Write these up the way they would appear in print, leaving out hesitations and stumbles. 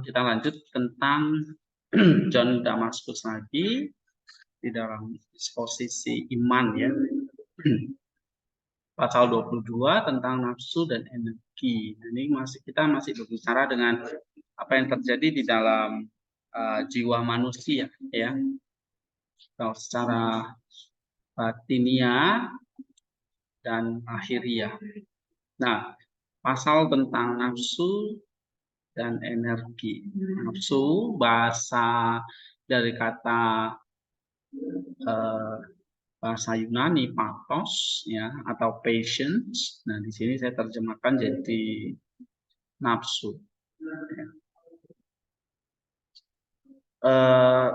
Kita lanjut tentang John Damaskus lagi di dalam disposisi iman ya. Pasal 22 tentang nafsu dan energi. Ini kita masih berbicara dengan apa yang terjadi di dalam jiwa manusia ya. Kalau secara batinia dan lahiriah. Nah, pasal tentang nafsu dan energi. Nafsu bahasa dari kata bahasa Yunani pathos ya atau patience. Nah, di sini saya terjemahkan jadi nafsu.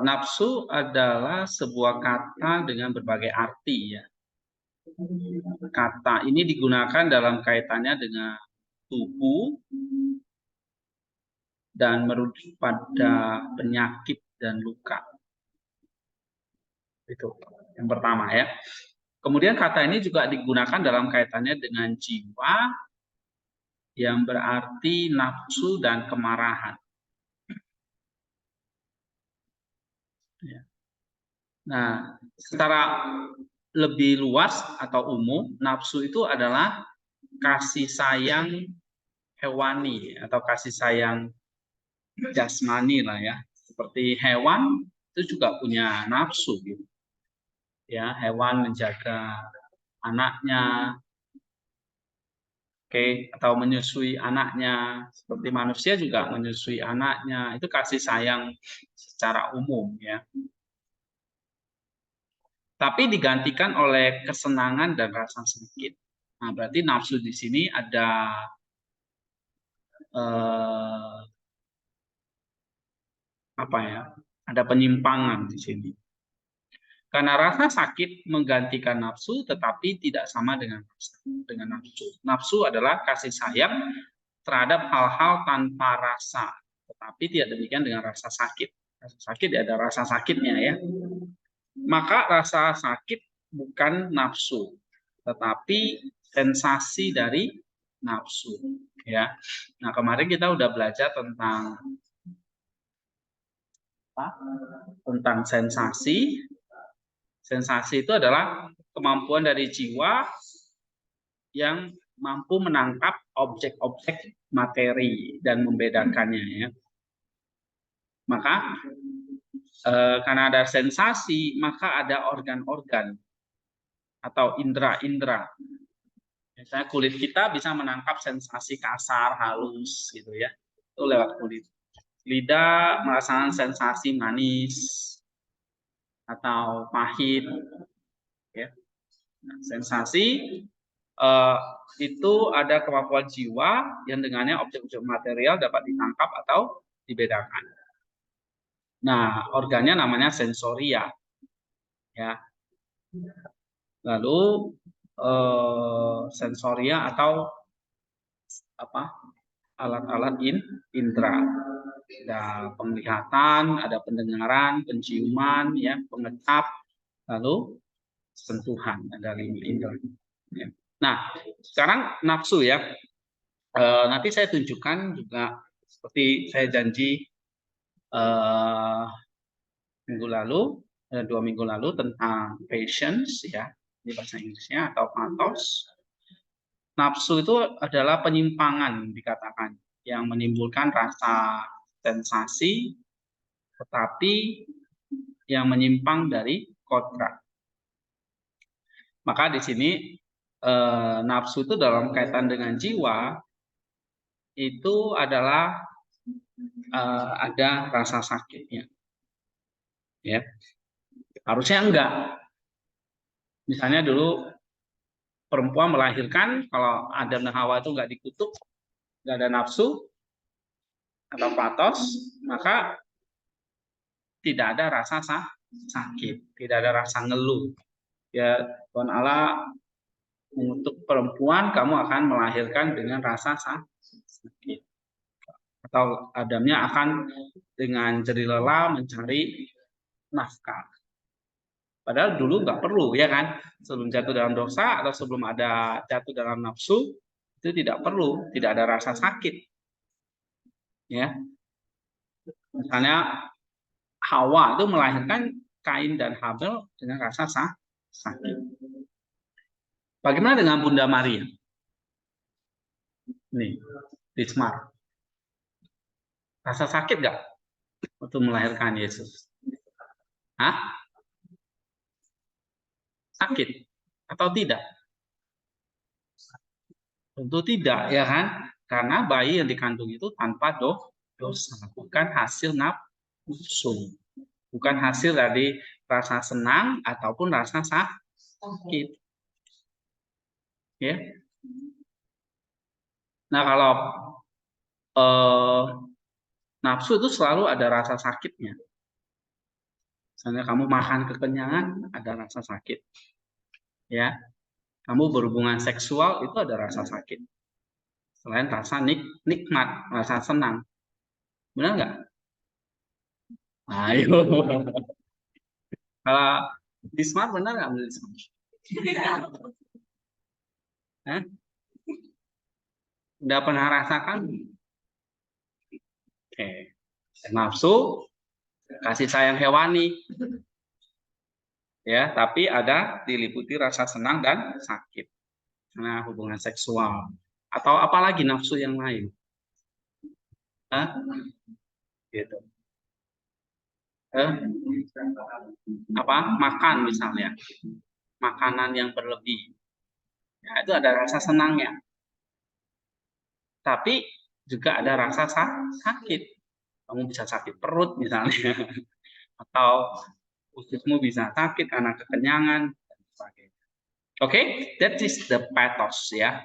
Nafsu adalah sebuah kata dengan berbagai arti ya. Kata ini digunakan dalam kaitannya dengan tubuh dan merujuk pada penyakit dan luka. Itu yang pertama ya. Kemudian kata ini juga digunakan dalam kaitannya dengan jiwa yang berarti nafsu dan kemarahan. Nah, secara lebih luas atau umum, nafsu itu adalah kasih sayang hewani atau kasih sayang jasmani lah ya. Seperti hewan itu juga punya nafsu gitu. Ya, hewan menjaga anaknya, atau menyusui anaknya, seperti manusia juga menyusui anaknya, itu kasih sayang secara umum ya. Tapi digantikan oleh kesenangan dan rasa sakit. Nah, berarti nafsu di sini ada apa ya? Ada penyimpangan di sini. Karena rasa sakit menggantikan nafsu, tetapi tidak sama dengan nafsu. Nafsu adalah kasih sayang terhadap hal-hal tanpa rasa, tetapi tidak demikian dengan rasa sakit. Rasa sakit ada rasa sakitnya ya. Maka rasa sakit bukan nafsu, tetapi sensasi dari nafsu. Ya. Nah, kemarin kita udah belajar tentang sensasi. Sensasi itu adalah kemampuan dari jiwa yang mampu menangkap objek-objek materi dan membedakannya ya. Maka karena ada sensasi, maka ada organ-organ atau indera-indera. Misalnya kulit kita bisa menangkap sensasi kasar, halus gitu ya. Itu lewat kulit. Lidah merasakan sensasi manis atau pahit ya. Nah, sensasi itu ada kemampuan jiwa yang dengannya objek-objek material dapat ditangkap atau dibedakan. Nah, organnya namanya sensoria. Ya. Lalu sensoria atau alat-alat indera. Ada penglihatan, ada pendengaran, penciuman, ya, pengecap, lalu sentuhan, ada 5 indera. Ya. Nah, sekarang nafsu ya. Nanti saya tunjukkan juga seperti saya janji minggu lalu, 2 minggu lalu tentang patience ya, ini bahasa Inggrisnya atau pathos. Nafsu itu adalah penyimpangan dikatakan yang menimbulkan rasa sensasi, tetapi yang menyimpang dari kodrat. Maka di sini nafsu itu dalam kaitan dengan jiwa itu adalah ada rasa sakitnya. Ya. Harusnya enggak. Misalnya dulu perempuan melahirkan, kalau Adam dan Hawa itu enggak dikutuk, enggak ada nafsu atau pathos, maka tidak ada rasa sakit, tidak ada rasa ngeluh. Ya, Tuhan Allah mengutuk perempuan, kamu akan melahirkan dengan rasa sakit. Atau Adamnya akan dengan jerih lelah mencari nafkah. Padahal dulu nggak perlu, ya kan? Sebelum jatuh dalam dosa atau sebelum ada jatuh dalam nafsu, itu tidak perlu, tidak ada rasa sakit. Ya. Misalnya Hawa itu melahirkan Kain dan Habel dengan rasa sakit. Bagaimana dengan Bunda Maria? Nih, Ismar. Rasa sakit nggak untuk melahirkan Yesus? Hah? Sakit atau tidak? Tentu tidak, ya kan? Karena bayi yang dikandung itu tanpa dosa, bukan hasil nafsu, bukan hasil dari rasa senang ataupun rasa sakit. Ya. Nah, kalau nafsu itu selalu ada rasa sakitnya. Misalnya kamu makan kekenyangan, ada rasa sakit. Ya, kamu berhubungan seksual itu ada rasa sakit. Selain rasa nikmat, rasa senang. Benar nggak? Ayo. Kalau di Smart benar nggak menurut Smart? Udah pernah rasakan? Oke. Nafsu, kasih sayang hewani. Ya, tapi ada diliputi rasa senang dan sakit. Nah, hubungan seksual. Atau apalagi nafsu yang lain. Hah? Gitu. Apa? Makan misalnya. Makanan yang berlebih. Ya, itu ada rasa senangnya. Tapi juga ada rasa sakit. Kamu bisa sakit perut misalnya. Atau ususmu bisa sakit karena kekenyangan dan sebagainya. Oke, that is the pathos ya.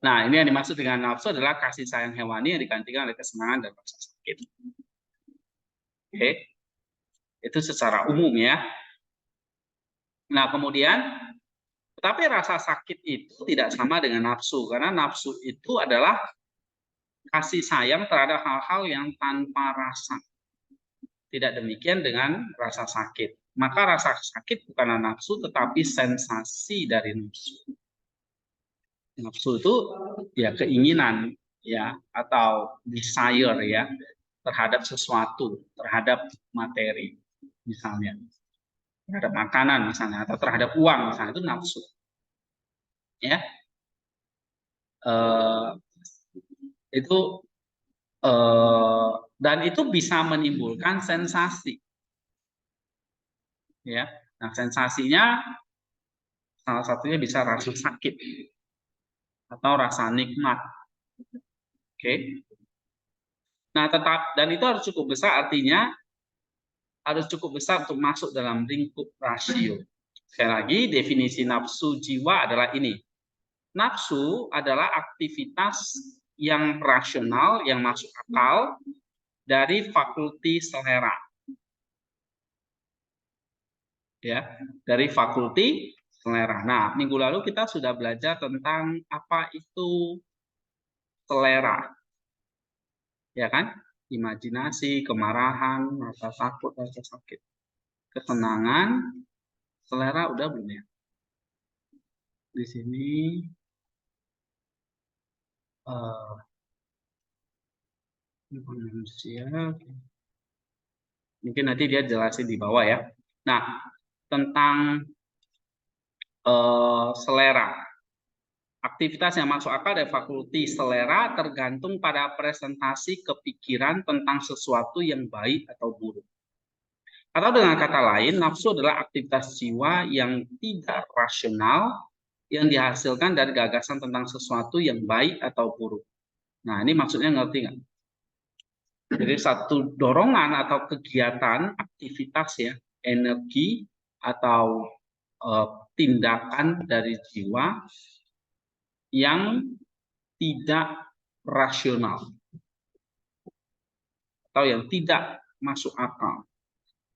Nah, ini yang dimaksud dengan nafsu adalah kasih sayang hewani yang digantikan oleh kesenangan dan rasa sakit. Oke, itu secara umum ya. Nah, kemudian, tetapi rasa sakit itu tidak sama dengan nafsu, karena nafsu itu adalah kasih sayang terhadap hal-hal yang tanpa rasa. Tidak demikian dengan rasa sakit. Maka rasa sakit bukanlah nafsu, tetapi sensasi dari nafsu. Nafsu itu ya keinginan ya atau desire ya terhadap sesuatu, terhadap materi misalnya, terhadap makanan misalnya atau terhadap uang misalnya, itu nafsu. Ya. Itu dan itu bisa menimbulkan sensasi. Ya. Nah, sensasinya salah satunya bisa rasa sakit atau rasa nikmat. Oke. Nah, dan itu harus cukup besar, artinya harus cukup besar untuk masuk dalam lingkup rasio. Sekali lagi, definisi nafsu jiwa adalah ini. Nafsu adalah aktivitas yang rasional, yang masuk akal dari fakulti selera. Ya, dari fakulti selera. Nah, minggu lalu kita sudah belajar tentang apa itu selera. Ya kan? Imajinasi, kemarahan, rasa takut, rasa sakit. Kesenangan, selera udah belum ya? Di sini manusia. Mungkin nanti dia jelasin di bawah ya. Nah, tentang selera. Aktivitas yang masuk akal dari fakulti selera tergantung pada presentasi kepikiran tentang sesuatu yang baik atau buruk. Atau dengan kata lain, nafsu adalah aktivitas jiwa yang tidak rasional yang dihasilkan dari gagasan tentang sesuatu yang baik atau buruk. Nah, ini maksudnya ngerti nggak? Jadi satu dorongan atau kegiatan, aktivitas ya, energi atau tindakan dari jiwa yang tidak rasional atau yang tidak masuk akal,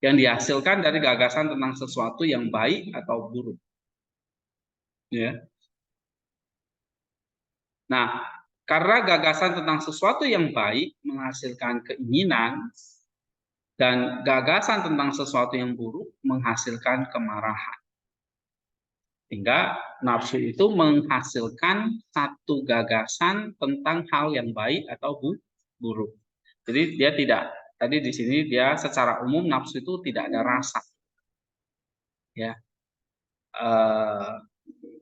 yang dihasilkan dari gagasan tentang sesuatu yang baik atau buruk. Ya. Nah, karena gagasan tentang sesuatu yang baik menghasilkan keinginan dan gagasan tentang sesuatu yang buruk menghasilkan kemarahan. Sehingga nafsu itu menghasilkan satu gagasan tentang hal yang baik atau buruk. Jadi dia tidak, tadi di sini dia secara umum nafsu itu tidak ada rasa, ya.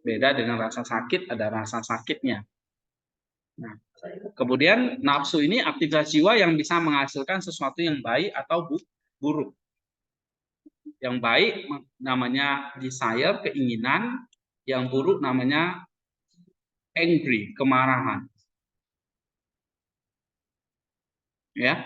Beda dengan rasa sakit, ada rasa sakitnya. Nah, kemudian nafsu ini aktivitas jiwa yang bisa menghasilkan sesuatu yang baik atau buruk. Yang baik namanya desire, keinginan. Yang buruk namanya angry, kemarahan. Ya.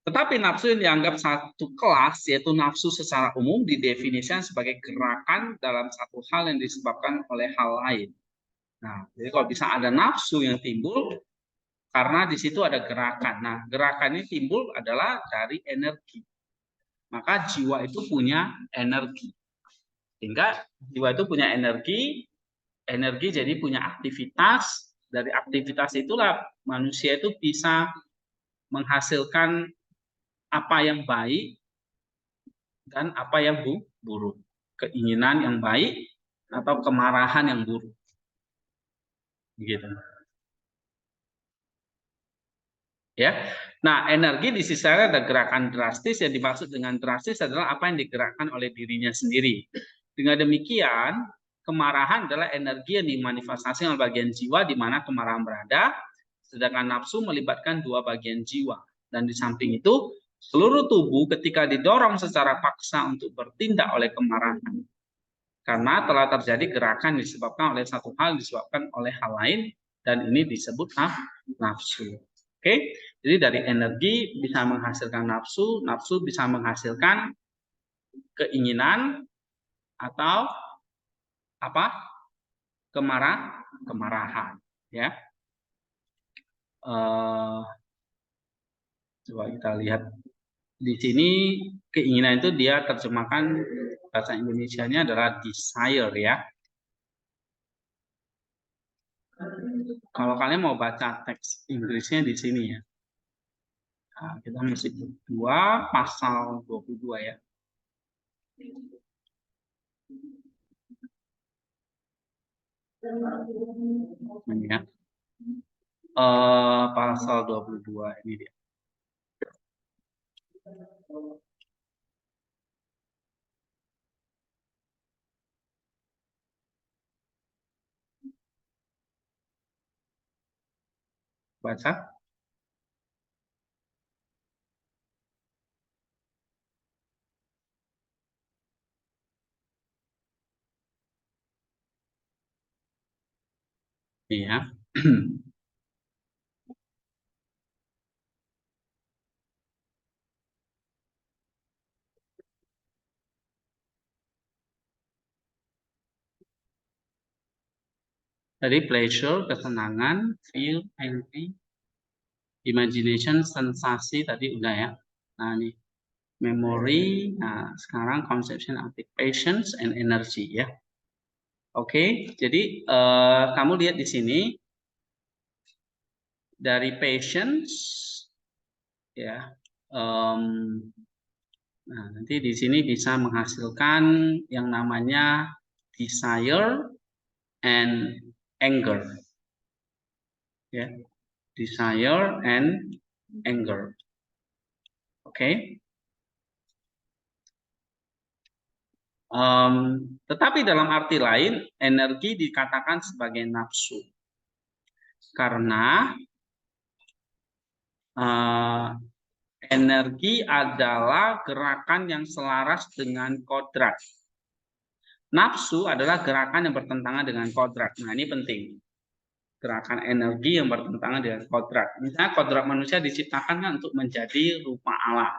Tetapi nafsu yang dianggap satu kelas, yaitu nafsu secara umum, didefinisikan sebagai gerakan dalam satu hal yang disebabkan oleh hal lain. Nah, jadi kalau bisa ada nafsu yang timbul karena di situ ada gerakan. Nah, gerakan ini timbul adalah dari energi. Maka jiwa itu punya energi. Sehingga jiwa itu punya energi, energi jadi punya aktivitas. Dari aktivitas itulah manusia itu bisa menghasilkan apa yang baik dan apa yang buruk. Keinginan yang baik atau kemarahan yang buruk. Begitu. Ya. Nah, energi di sisi lain ada gerakan drastis. Yang dimaksud dengan drastis adalah apa yang digerakkan oleh dirinya sendiri. Dengan demikian, kemarahan adalah energi yang dimanifestasikan oleh bagian jiwa di mana kemarahan berada, sedangkan nafsu melibatkan dua bagian jiwa. Dan di samping itu, seluruh tubuh ketika didorong secara paksa untuk bertindak oleh kemarahan. Karena telah terjadi gerakan disebabkan oleh satu hal, disebabkan oleh hal lain, dan ini disebut nafsu. Oke, jadi dari energi bisa menghasilkan nafsu, nafsu bisa menghasilkan keinginan atau apa? Kemarahan, ya. Coba kita lihat di sini keinginan itu dia terjemahkan bahasa Indonesianya adalah desire, ya. Kalau kalian mau baca teks Inggrisnya di sini ya. Nah, kita masih berdua pasal 22 ya. Ini ya. Pasal 22 ini dia. Baca. Iya. Tadi pleasure, kesenangan, feel, angry, imagination, sensasi tadi udah ya. Nah, ini memory, nah sekarang conception, patience, and energy ya. Oke, jadi kamu lihat di sini dari patience ya. Nah, nanti di sini bisa menghasilkan yang namanya desire and anger. Ya, desire and anger. Oke. Tetapi dalam arti lain, energi dikatakan sebagai nafsu. Karena energi adalah gerakan yang selaras dengan kodrat. Nafsu adalah gerakan yang bertentangan dengan kodrat. Nah, ini penting. Gerakan energi yang bertentangan dengan kodrat. Misalnya kodrat manusia diciptakan kan untuk menjadi rupa Allah.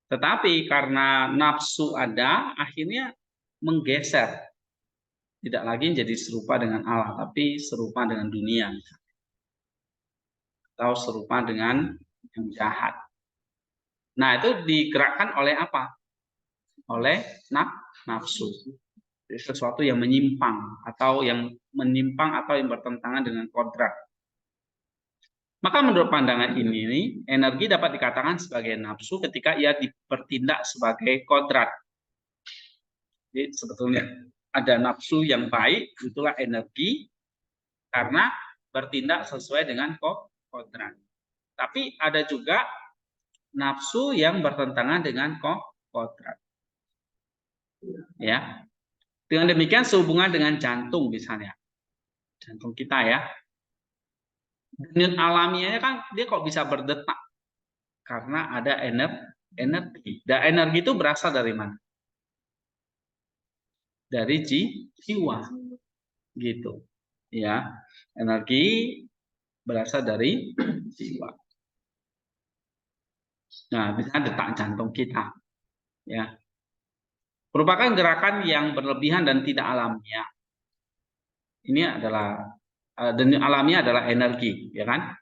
Tetapi karena nafsu ada, akhirnya menggeser. Tidak lagi jadi serupa dengan Allah, tapi serupa dengan dunia. Atau serupa dengan yang jahat. Nah, itu digerakkan oleh apa? Oleh nafsu. Jadi sesuatu yang menyimpang atau yang bertentangan dengan kodrat. Maka menurut pandangan ini, energi dapat dikatakan sebagai nafsu ketika ia bertindak sebagai kodrat. Jadi sebetulnya ada nafsu yang baik, itulah energi, karena bertindak sesuai dengan kodrat. Tapi ada juga nafsu yang bertentangan dengan kodrat. Ya. Dengan demikian sehubungan dengan jantung misalnya. Jantung kita ya. Denyut alamiahnya kan dia kok bisa berdetak karena ada energi. Dan energi itu berasal dari mana? Dari jiwa. Gitu. Ya. Energi berasal dari jiwa. Nah, misalnya detak jantung kita. Ya. Merupakan gerakan yang berlebihan dan tidak alamiah. Ini adalah denyut alamiah adalah energi, ya kan?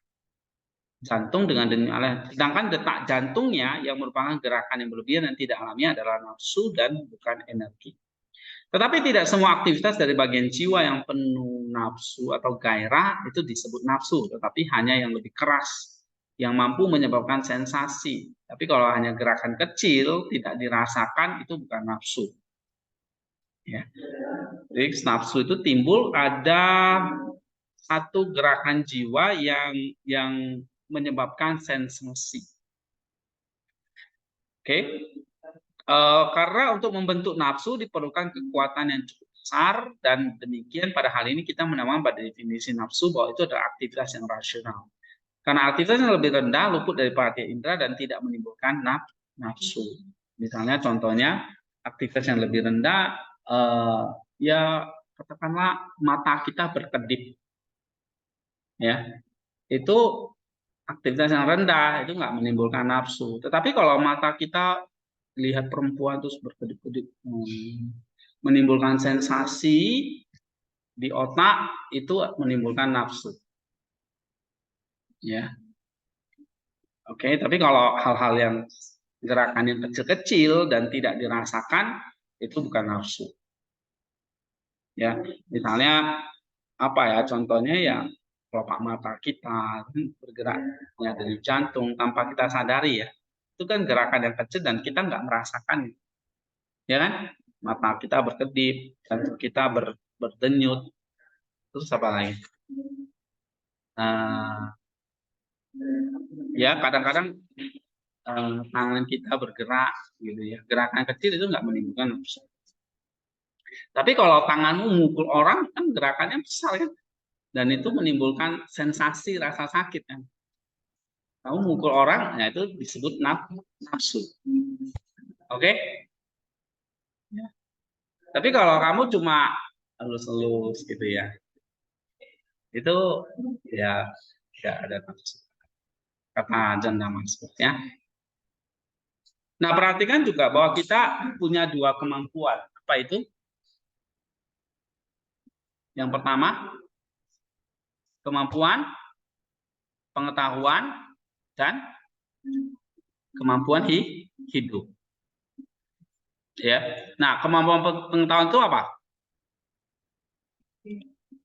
Jantung dengan denyut alamiah. Sedangkan detak jantungnya yang merupakan gerakan yang berlebihan dan tidak alamiah adalah nafsu dan bukan energi. Tetapi tidak semua aktivitas dari bagian jiwa yang penuh nafsu atau gairah itu disebut nafsu, tetapi hanya yang lebih keras yang mampu menyebabkan sensasi. Tapi kalau hanya gerakan kecil tidak dirasakan itu bukan nafsu. Ya. Jadi nafsu itu timbul ada satu gerakan jiwa yang menyebabkan sensasi. Oke, karena untuk membentuk nafsu diperlukan kekuatan yang cukup besar dan demikian pada hal ini kita menamakan pada definisi nafsu bahwa itu adalah aktivitas yang rasional. Karena aktivitas yang lebih rendah luput dari perhatian indera dan tidak menimbulkan nafsu. Misalnya contohnya aktivitas yang lebih rendah ya katakanlah mata kita berkedip, ya itu aktivitas yang rendah itu nggak menimbulkan nafsu. Tetapi kalau mata kita lihat perempuan terus berkedip-kedip menimbulkan sensasi di otak itu menimbulkan nafsu. Ya, oke. Tapi kalau hal-hal yang gerakan yang kecil-kecil dan tidak dirasakan itu bukan nafsu. Ya, misalnya apa ya contohnya ya kelopak mata kita bergeraknya dari jantung tanpa kita sadari ya itu kan gerakan yang kecil dan kita nggak merasakan ya kan mata kita berkedip jantung kita berdenyut terus apa lagi ya kadang-kadang tangan kita bergerak gitu ya gerakan kecil itu nggak menimbulkan nafsu. Tapi kalau tanganmu mukul orang kan gerakannya besar ya dan itu menimbulkan sensasi rasa sakit kan. Kamu mukul orang, nah itu disebut nafsu. Oke? Ya. Tapi kalau kamu cuma elus-elus gitu ya, itu ya tidak ada nafsu. Kata John Damaskus ya. Nah perhatikan juga bahwa kita punya dua kemampuan. Apa itu? Yang pertama, kemampuan pengetahuan dan kemampuan hidup. Ya. Nah, kemampuan pengetahuan itu apa?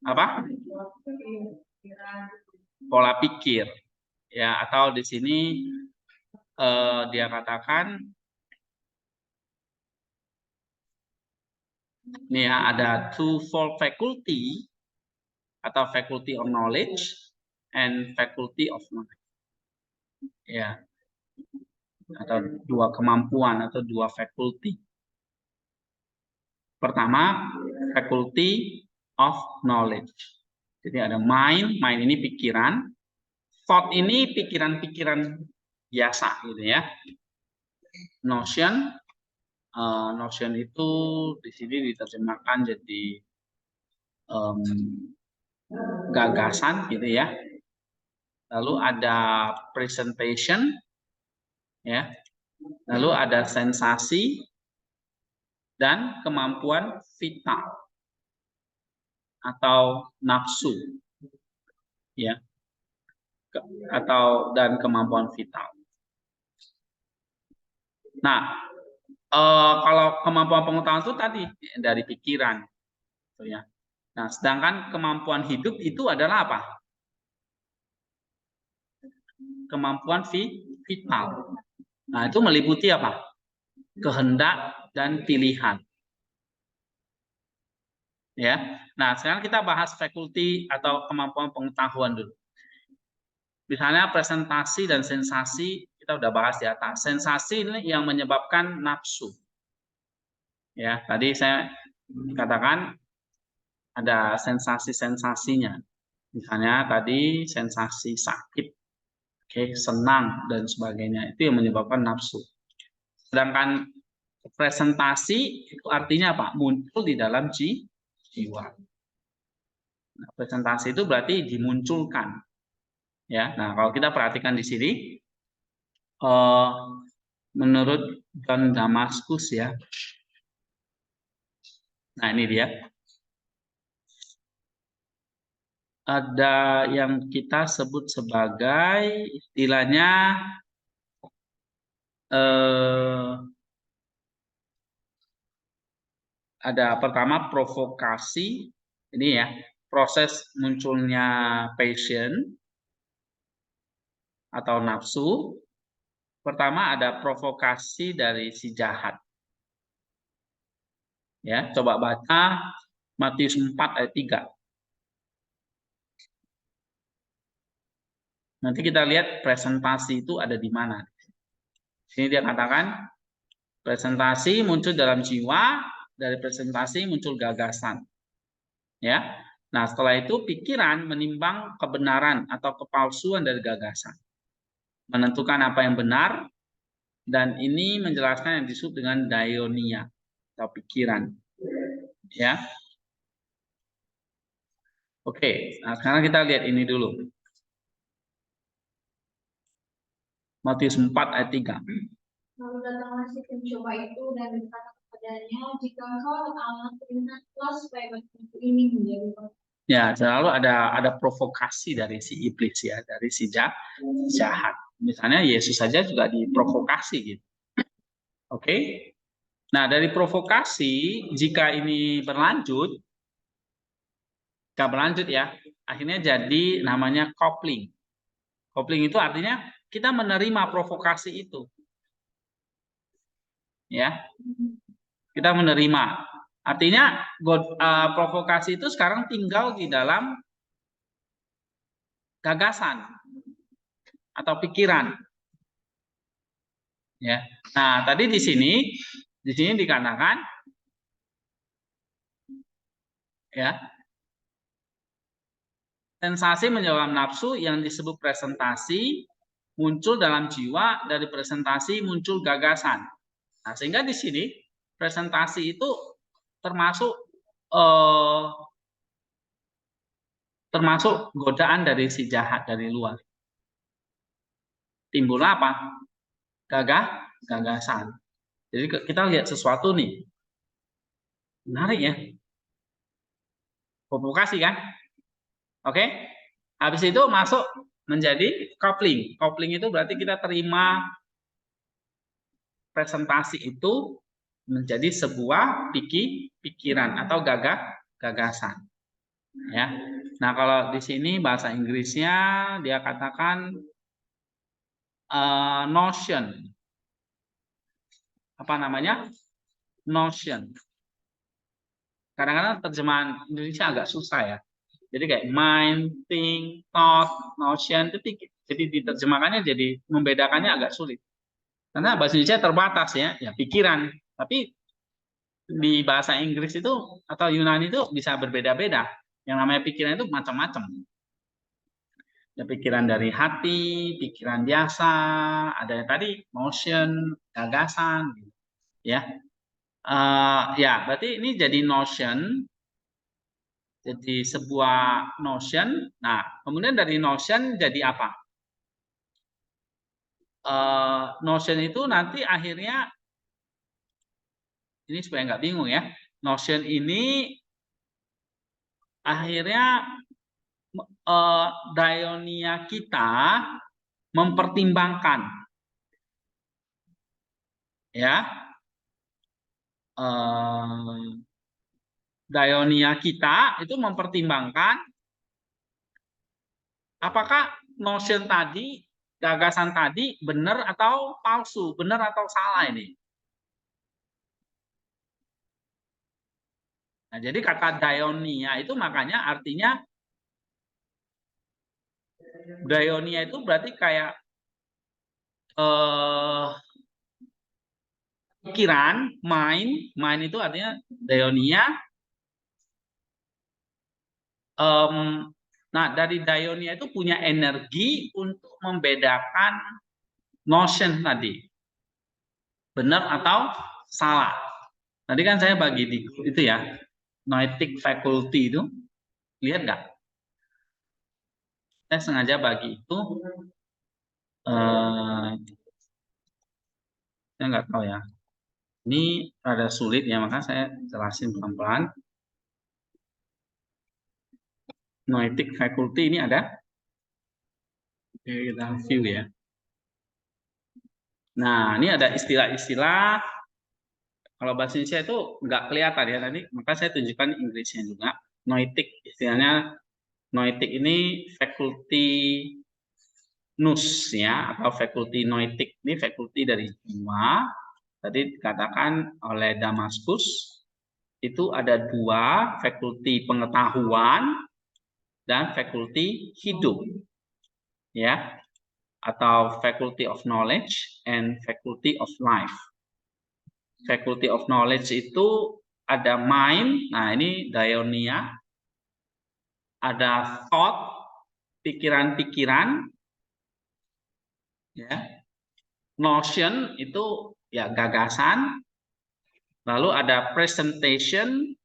Apa? Pola pikir. Ya, atau di sini dia katakan nih ya, ada twofold faculty atau faculty of knowledge and faculty of knowledge. Ya. Atau dua kemampuan atau dua faculty. Pertama, faculty of knowledge. Jadi ada mind ini pikiran, thought ini pikiran-pikiran biasa gitu ya. Notion itu di sini diterjemahkan jadi gagasan gitu ya. Lalu ada presentation ya. Lalu ada sensasi dan kemampuan vital atau nafsu ya. Dan kemampuan vital. Nah, kalau kemampuan pengetahuan itu tadi dari pikiran gitu ya. Nah, sedangkan kemampuan hidup itu adalah apa? Kemampuan vital. Nah, itu meliputi apa? Kehendak dan pilihan. Ya. Nah, sekarang kita bahas faculty atau kemampuan pengetahuan dulu. Misalnya presentasi dan sensasi, kita udah bahas di atas. Sensasi ini yang menyebabkan nafsu. Ya, tadi saya katakan ada sensasi-sensasinya. Misalnya tadi sensasi sakit, oke, senang dan sebagainya. Itu yang menyebabkan nafsu. Sedangkan presentasi itu artinya apa? Muncul di dalam jiwa. Nah, presentasi itu berarti dimunculkan. Ya, nah kalau kita perhatikan di sini, menurut John Damaskus ya, nah ini dia, ada yang kita sebut sebagai istilahnya ada pertama provokasi, ini ya, proses munculnya passion atau nafsu. Pertama ada provokasi dari si jahat. Ya, coba baca Matius 4 ayat 3. Nanti kita lihat presentasi itu ada di mana. Sini dia katakan presentasi muncul dalam jiwa, dari presentasi muncul gagasan. Ya. Nah, setelah itu pikiran menimbang kebenaran atau kepalsuan dari gagasan. Menentukan apa yang benar, dan ini menjelaskan yang disebut dengan daionia atau pikiran. Ya. Oke, nah sekarang kita lihat ini dulu. Matius 4 ayat 3. Lalu datanglah si pencoba itu dan berkata kepadanya, jika engkau Allah, perintahlah supaya batu ini menjadi roti. Ya, selalu ada provokasi dari si iblis ya, dari si jahat. Misalnya Yesus saja juga diprovokasi gitu. Oke. Nah, dari provokasi jika ini berlanjut, ya, akhirnya jadi namanya coupling. Coupling itu artinya kita menerima provokasi itu. Ya. Kita menerima. Artinya provokasi itu sekarang tinggal di dalam gagasan atau pikiran. Ya. Nah, tadi di sini dikatakan ya, sensasi menyebabkan nafsu yang disebut presentasi muncul dalam jiwa, dari presentasi muncul gagasan. Nah, sehingga di sini presentasi itu termasuk godaan dari si jahat dari luar. Timbul apa? Gagasan. Jadi kita lihat sesuatu nih, menarik ya, provokasi kan? Oke, habis itu masuk menjadi coupling. Coupling itu berarti kita terima presentasi itu menjadi sebuah pikiran atau gagasan. Ya. Nah, kalau di sini bahasa Inggrisnya dia katakan notion. Apa namanya? Notion. Kadang-kadang terjemahan Indonesia agak susah ya. Jadi kayak mind, think, thought, notion itu jadi diterjemahkannya jadi membedakannya agak sulit. Karena bahasa Indonesia terbatas ya pikiran. Tapi di bahasa Inggris itu atau Yunani itu bisa berbeda-beda. Yang namanya pikiran itu macam-macam. Ya, pikiran dari hati, pikiran biasa, ada yang tadi motion, gagasan, ya. Ya, berarti ini jadi notion, jadi sebuah notion. Nah, kemudian dari notion jadi apa? Notion itu nanti akhirnya, ini supaya nggak bingung ya, notion ini akhirnya daionia kita mempertimbangkan, ya, daionia kita itu mempertimbangkan apakah notion tadi, gagasan tadi benar atau palsu, benar atau salah ini. Nah, jadi kata daionia itu makanya artinya Daionia itu berarti kayak pikiran, mind itu artinya daionia. Nah, dari daionia itu punya energi untuk membedakan notion tadi, benar atau salah. Tadi kan saya bagi di itu ya, noetic faculty itu, lihat nggak? Saya sengaja bagi itu, saya nggak tahu ya. Ini rada sulit ya, maka saya jelasin pelan-pelan. Noetic faculty ini ada. Oke, kita view ya. Nah, ini ada istilah-istilah. Kalau bahasa Indonesia itu nggak kelihatan ya tadi, maka saya tunjukkan Inggrisnya juga. Noetic, istilahnya noetic ini faculty nous ya, atau faculty noetic. Ini faculty dari jiwa. Tadi dikatakan oleh Damaskus, itu ada dua, faculty pengetahuan dan faculty hidup. Ya, atau faculty of knowledge and faculty of life. Faculty of knowledge itu ada mind, nah ini daionia, ada thought, pikiran-pikiran, ya, notion itu ya gagasan, lalu ada presentation,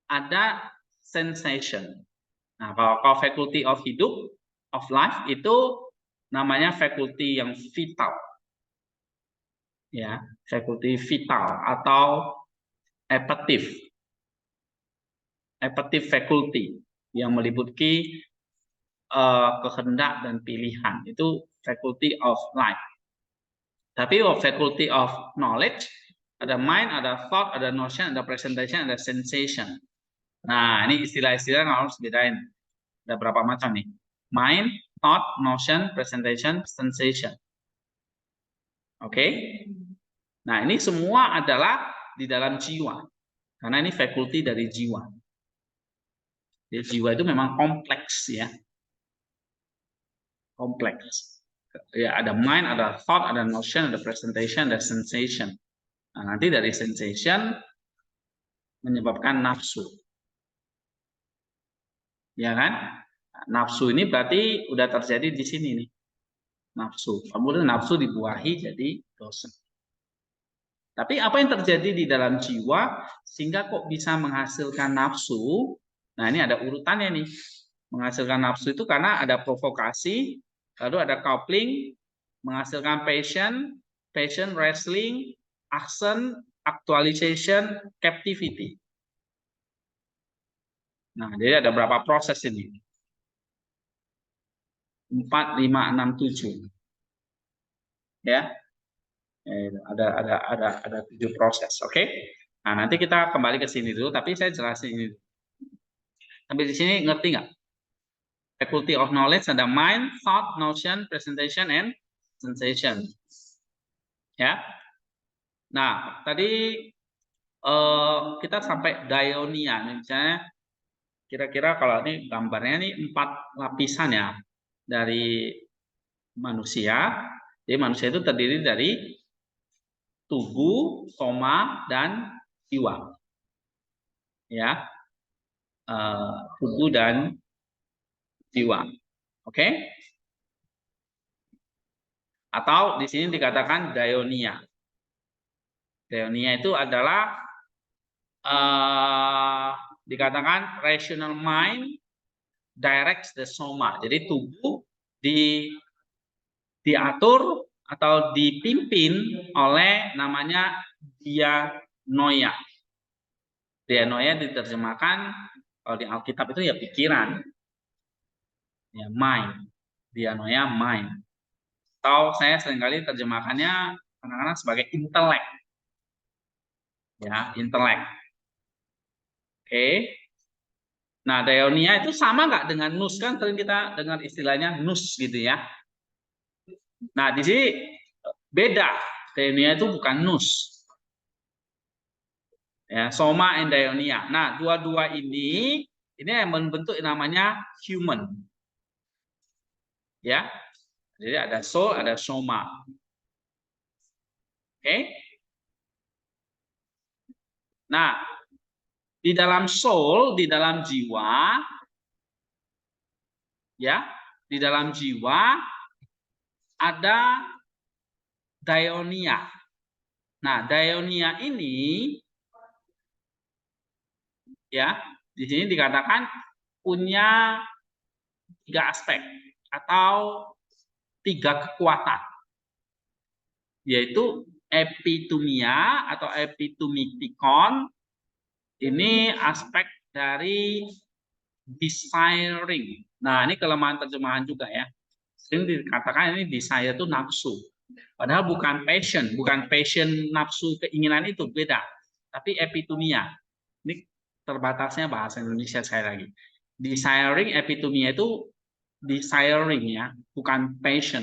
ada sensation. Nah, kalau faculty of hidup, of life itu namanya faculty yang vital. Ya, faculty vital atau affective faculty yang meliputi kehendak dan pilihan, itu faculty of life. Tapi faculty of knowledge ada mind, ada thought, ada notion, ada presentation, ada sensation. Nah, ini istilah-istilah yang harus bedain. Ada berapa macam nih? Mind, thought, notion, presentation, sensation. Oke? Nah, ini semua adalah di dalam jiwa. Karena ini faculty dari jiwa. Jadi jiwa itu memang kompleks ya. Kompleks. Ya, ada mind, ada thought, ada notion, ada presentation, ada sensation. Nah, nanti dari sensation menyebabkan nafsu. Ya kan? Nafsu ini berarti udah terjadi di sini nih. Nafsu. Kemudian nafsu dibuahi jadi dosa. Tapi apa yang terjadi di dalam jiwa sehingga kok bisa menghasilkan nafsu? Nah, ini ada urutannya nih. Menghasilkan nafsu itu karena ada provokasi, lalu ada coupling, menghasilkan passion, wrestling, action, actualization, captivity. Nah, jadi ada berapa proses ini? 4, 5, 6, 7. Ya. Ada 7 proses, oke? Nah, nanti kita kembali ke sini dulu, tapi saya jelasin ini. Sampai di sini ngerti nggak? Faculty of knowledge ada mind, thought, notion, presentation, and sensation. Ya. Nah, tadi kita sampai daionia. Misalnya, kira-kira kalau ini gambarnya ini 4 lapisan ya dari manusia. Jadi manusia itu terdiri dari tubuh, soma, dan jiwa. Ya, tubuh dan jiwa. Oke? Atau di sini dikatakan daionia. Daionia itu adalah dikatakan rational mind directs the soma. Jadi tubuh diatur atau dipimpin oleh namanya dianoia. Dianoia diterjemahkan kalau di Alkitab itu ya pikiran. Ya, mind. Dianoia mind. Atau saya seringkali terjemahkannya kadang-kadang sebagai intelek. Ya, intelek. Oke. Nah, daionia itu sama nggak dengan nous? Kan sering kita dengar istilahnya nous gitu ya. Nah, di sini beda. Daionia itu bukan nous. Ya, soma and daionia. Nah, dua-dua ini yang membentuk namanya human. Ya. Jadi ada soul, ada soma. Oke. Nah, di dalam soul, di dalam jiwa, ya, di dalam jiwa ada daionia. Nah, daionia ini, ya, di sini dikatakan punya 3 aspek atau 3 kekuatan, yaitu epitumia atau epitumiktikon. Ini aspek dari desiring. Nah, ini kelemahan terjemahan juga ya. Sering dikatakan ini desire itu nafsu. Padahal bukan passion nafsu keinginan itu beda. Tapi epitumia. Ini terbatasnya bahasa Indonesia sekali lagi. Desiring, epitumia itu desiring ya, bukan passion.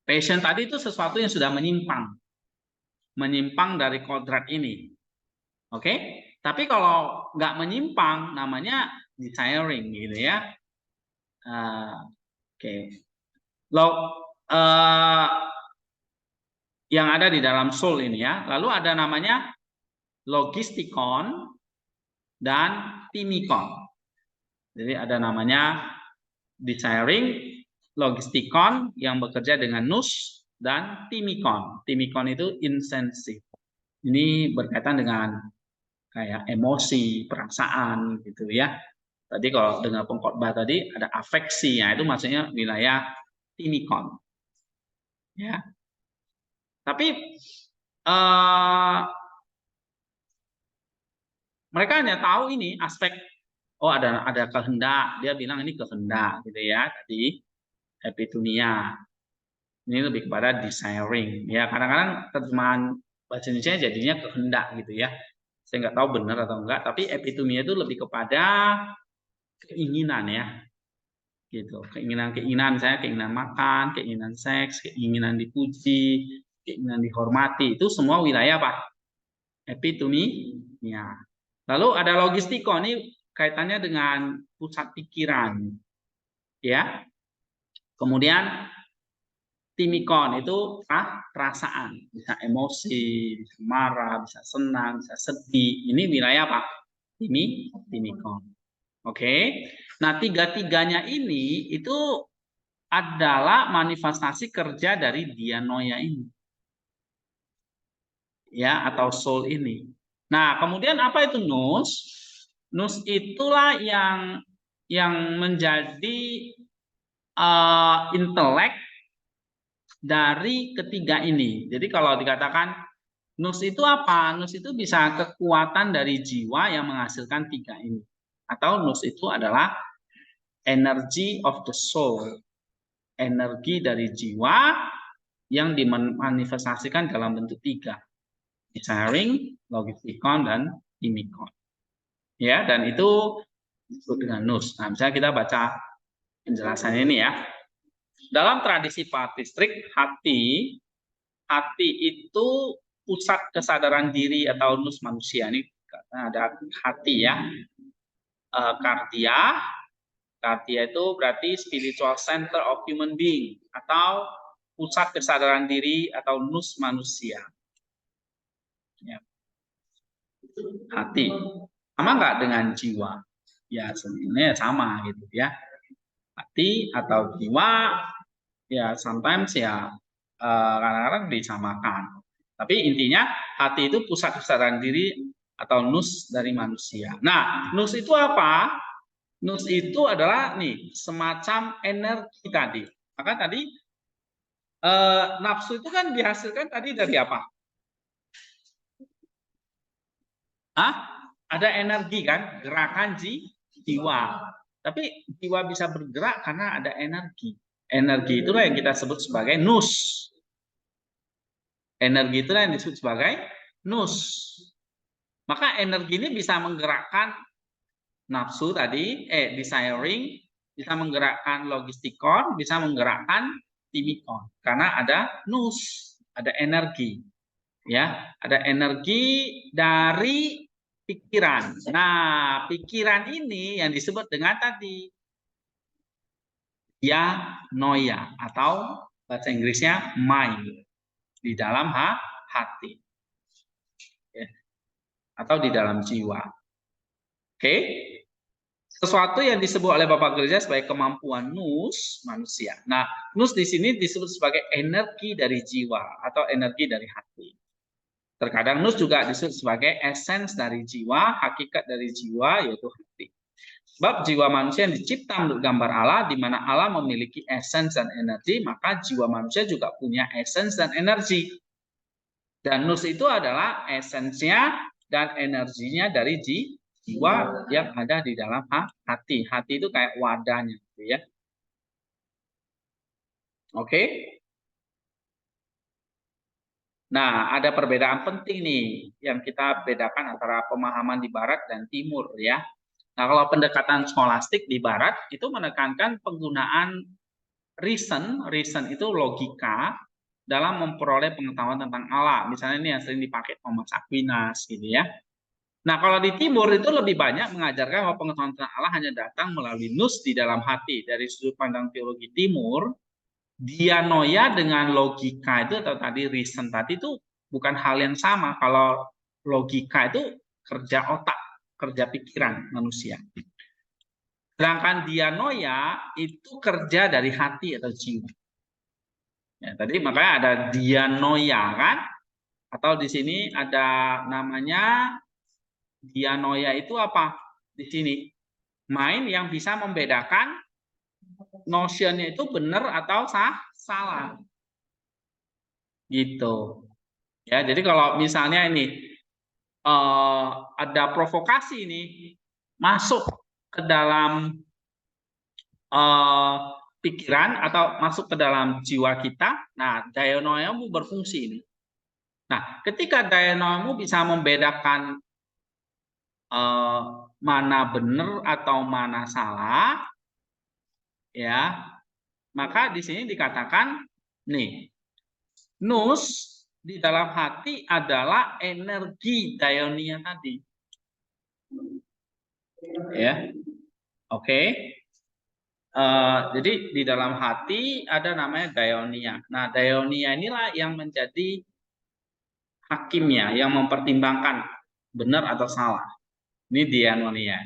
Passion tadi itu sesuatu yang sudah menyimpang dari kodrat ini. Oke? Tapi kalau nggak menyimpang, namanya desiring gitu ya. Oke. Yang ada di dalam soul ini ya. Lalu ada namanya logistikon dan timikon. Jadi ada namanya desiring, logistikon yang bekerja dengan nous, dan timikon. Timikon itu insensif. Ini berkaitan dengan kayak emosi, perasaan gitu ya. Tadi kalau dengar pengkhotbah tadi ada afeksi, ya itu maksudnya wilayah timikon. Ya. Tapi mereka hanya tahu ini aspek, oh ada kehendak, dia bilang ini kehendak gitu ya tadi, epitumia. Ini lebih kepada desiring. Ya kadang-kadang terjemahan bahasa Indonesia jadinya kehendak gitu ya. Saya nggak tahu benar atau enggak, tapi epitumia itu lebih kepada keinginan ya. Gitu. Keinginan saya, keinginan makan, keinginan seks, keinginan dipuji, keinginan dihormati, itu semua wilayah apa? Epitumia. Lalu ada logistiko, ini kaitannya dengan pusat pikiran. Ya. Kemudian timikon itu perasaan, bisa emosi, bisa marah, bisa senang, bisa sedih. Ini wilayah apa? Timikon. Oke. Nah, tiga-tiganya ini itu adalah manifestasi kerja dari dianoia ini. Ya, atau soul ini. Nah, kemudian apa itu nous? Nous itulah yang menjadi intelek dari ketiga ini. Jadi kalau dikatakan nous itu apa? Nous itu bisa kekuatan dari jiwa yang menghasilkan tiga ini. Atau nous itu adalah energy of the soul. Energi dari jiwa yang dimanifestasikan dalam bentuk tiga. Desiring, logistikon, dan timikon. Ya, dan itu disebut dengan nous. Nah, misalnya kita baca penjelasannya ini ya. Dalam tradisi patistrik, hati itu pusat kesadaran diri atau nous manusia. Ini ada hati ya. Kardia itu berarti spiritual center of human being atau pusat kesadaran diri atau nous manusia. Ya. Hati sama nggak dengan jiwa? Ya sebenarnya sama gitu ya. Hati atau jiwa ya sometimes ya kadang-kadang disamakan. Tapi intinya hati itu pusat kesadaran diri atau nous dari manusia. Nah, nous itu apa? Nous itu adalah nih semacam energi tadi. Maka tadi nafsu itu kan dihasilkan tadi dari apa? Ada energi kan, gerakan jiwa. Tapi jiwa bisa bergerak karena ada energi. Energi itulah yang kita sebut sebagai nous. Energi itulah yang disebut sebagai nous. Maka energi ini bisa menggerakkan nafsu tadi, desiring, bisa menggerakkan logistikon, bisa menggerakkan timikon. Karena ada nous, ada energi. Ya, ada energi dari pikiran. Nah, pikiran ini yang disebut dengan tadi dianoia atau bahasa Inggrisnya mind, di dalam hati, ya, atau di dalam jiwa. Oke, sesuatu yang disebut oleh Bapak Gereja sebagai kemampuan nous manusia. Nah, nous di sini disebut sebagai energi dari jiwa atau energi dari hati. Terkadang nous juga disebut sebagai essence dari jiwa, hakikat dari jiwa, yaitu hati. Sebab jiwa manusia yang dicipta menurut gambar Allah, di mana Allah memiliki essence dan energi, maka jiwa manusia juga punya essence dan energi. Dan nous itu adalah esensinya dan energinya dari jiwa yang ada di dalam hati. Hati itu kayak wadahnya, gitu ya. Oke. Nah, ada perbedaan penting nih yang kita bedakan antara pemahaman di barat dan timur, ya. Nah, kalau pendekatan skolastik di barat itu menekankan penggunaan reason itu logika dalam memperoleh pengetahuan tentang Allah. Misalnya ini yang sering dipakai Thomas Aquinas, gitu ya. Nah, kalau di timur itu lebih banyak mengajarkan bahwa pengetahuan tentang Allah hanya datang melalui nous di dalam hati. Dari sudut pandang teologi timur, dianoia dengan logika itu atau tadi reason tadi itu bukan hal yang sama. Kalau logika itu kerja otak, kerja pikiran manusia. Sedangkan dianoia itu kerja dari hati atau jiwa. Ya, tadi makanya ada dianoia kan? Atau di sini ada namanya dianoia itu apa? Di sini mind yang bisa membedakan notionnya itu benar atau salah. Gitu. Ya, jadi kalau misalnya ini ada provokasi ini masuk ke dalam pikiran atau masuk ke dalam jiwa kita, nah dianoiamu berfungsi ini. Nah, ketika dianoiamu bisa membedakan mana benar atau mana salah, ya, maka di sini dikatakan nih, nous di dalam hati adalah energi dianoia tadi, ya, oke. Jadi di dalam hati ada namanya dianoia. Nah, dianoia inilah yang menjadi hakimnya, yang mempertimbangkan benar atau salah. Ini dianoia.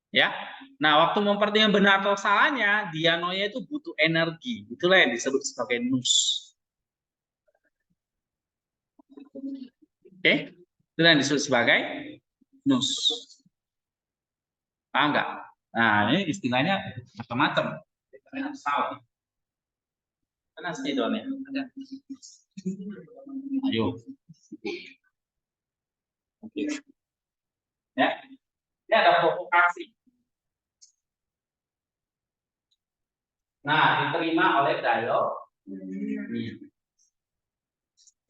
Ya. Nah, waktu mempertimbangkan benar atau salahnya, dianoia itu butuh energi. Itulah yang disebut sebagai nous. Oke? Itulah yang disebut sebagai nous. Paham nggak? Nah, ini istilahnya macam-macam. Salah. Mana spidolnya? Ayo. Oke. Ya. Ini ada provokasi. Nah, diterima oleh dialog.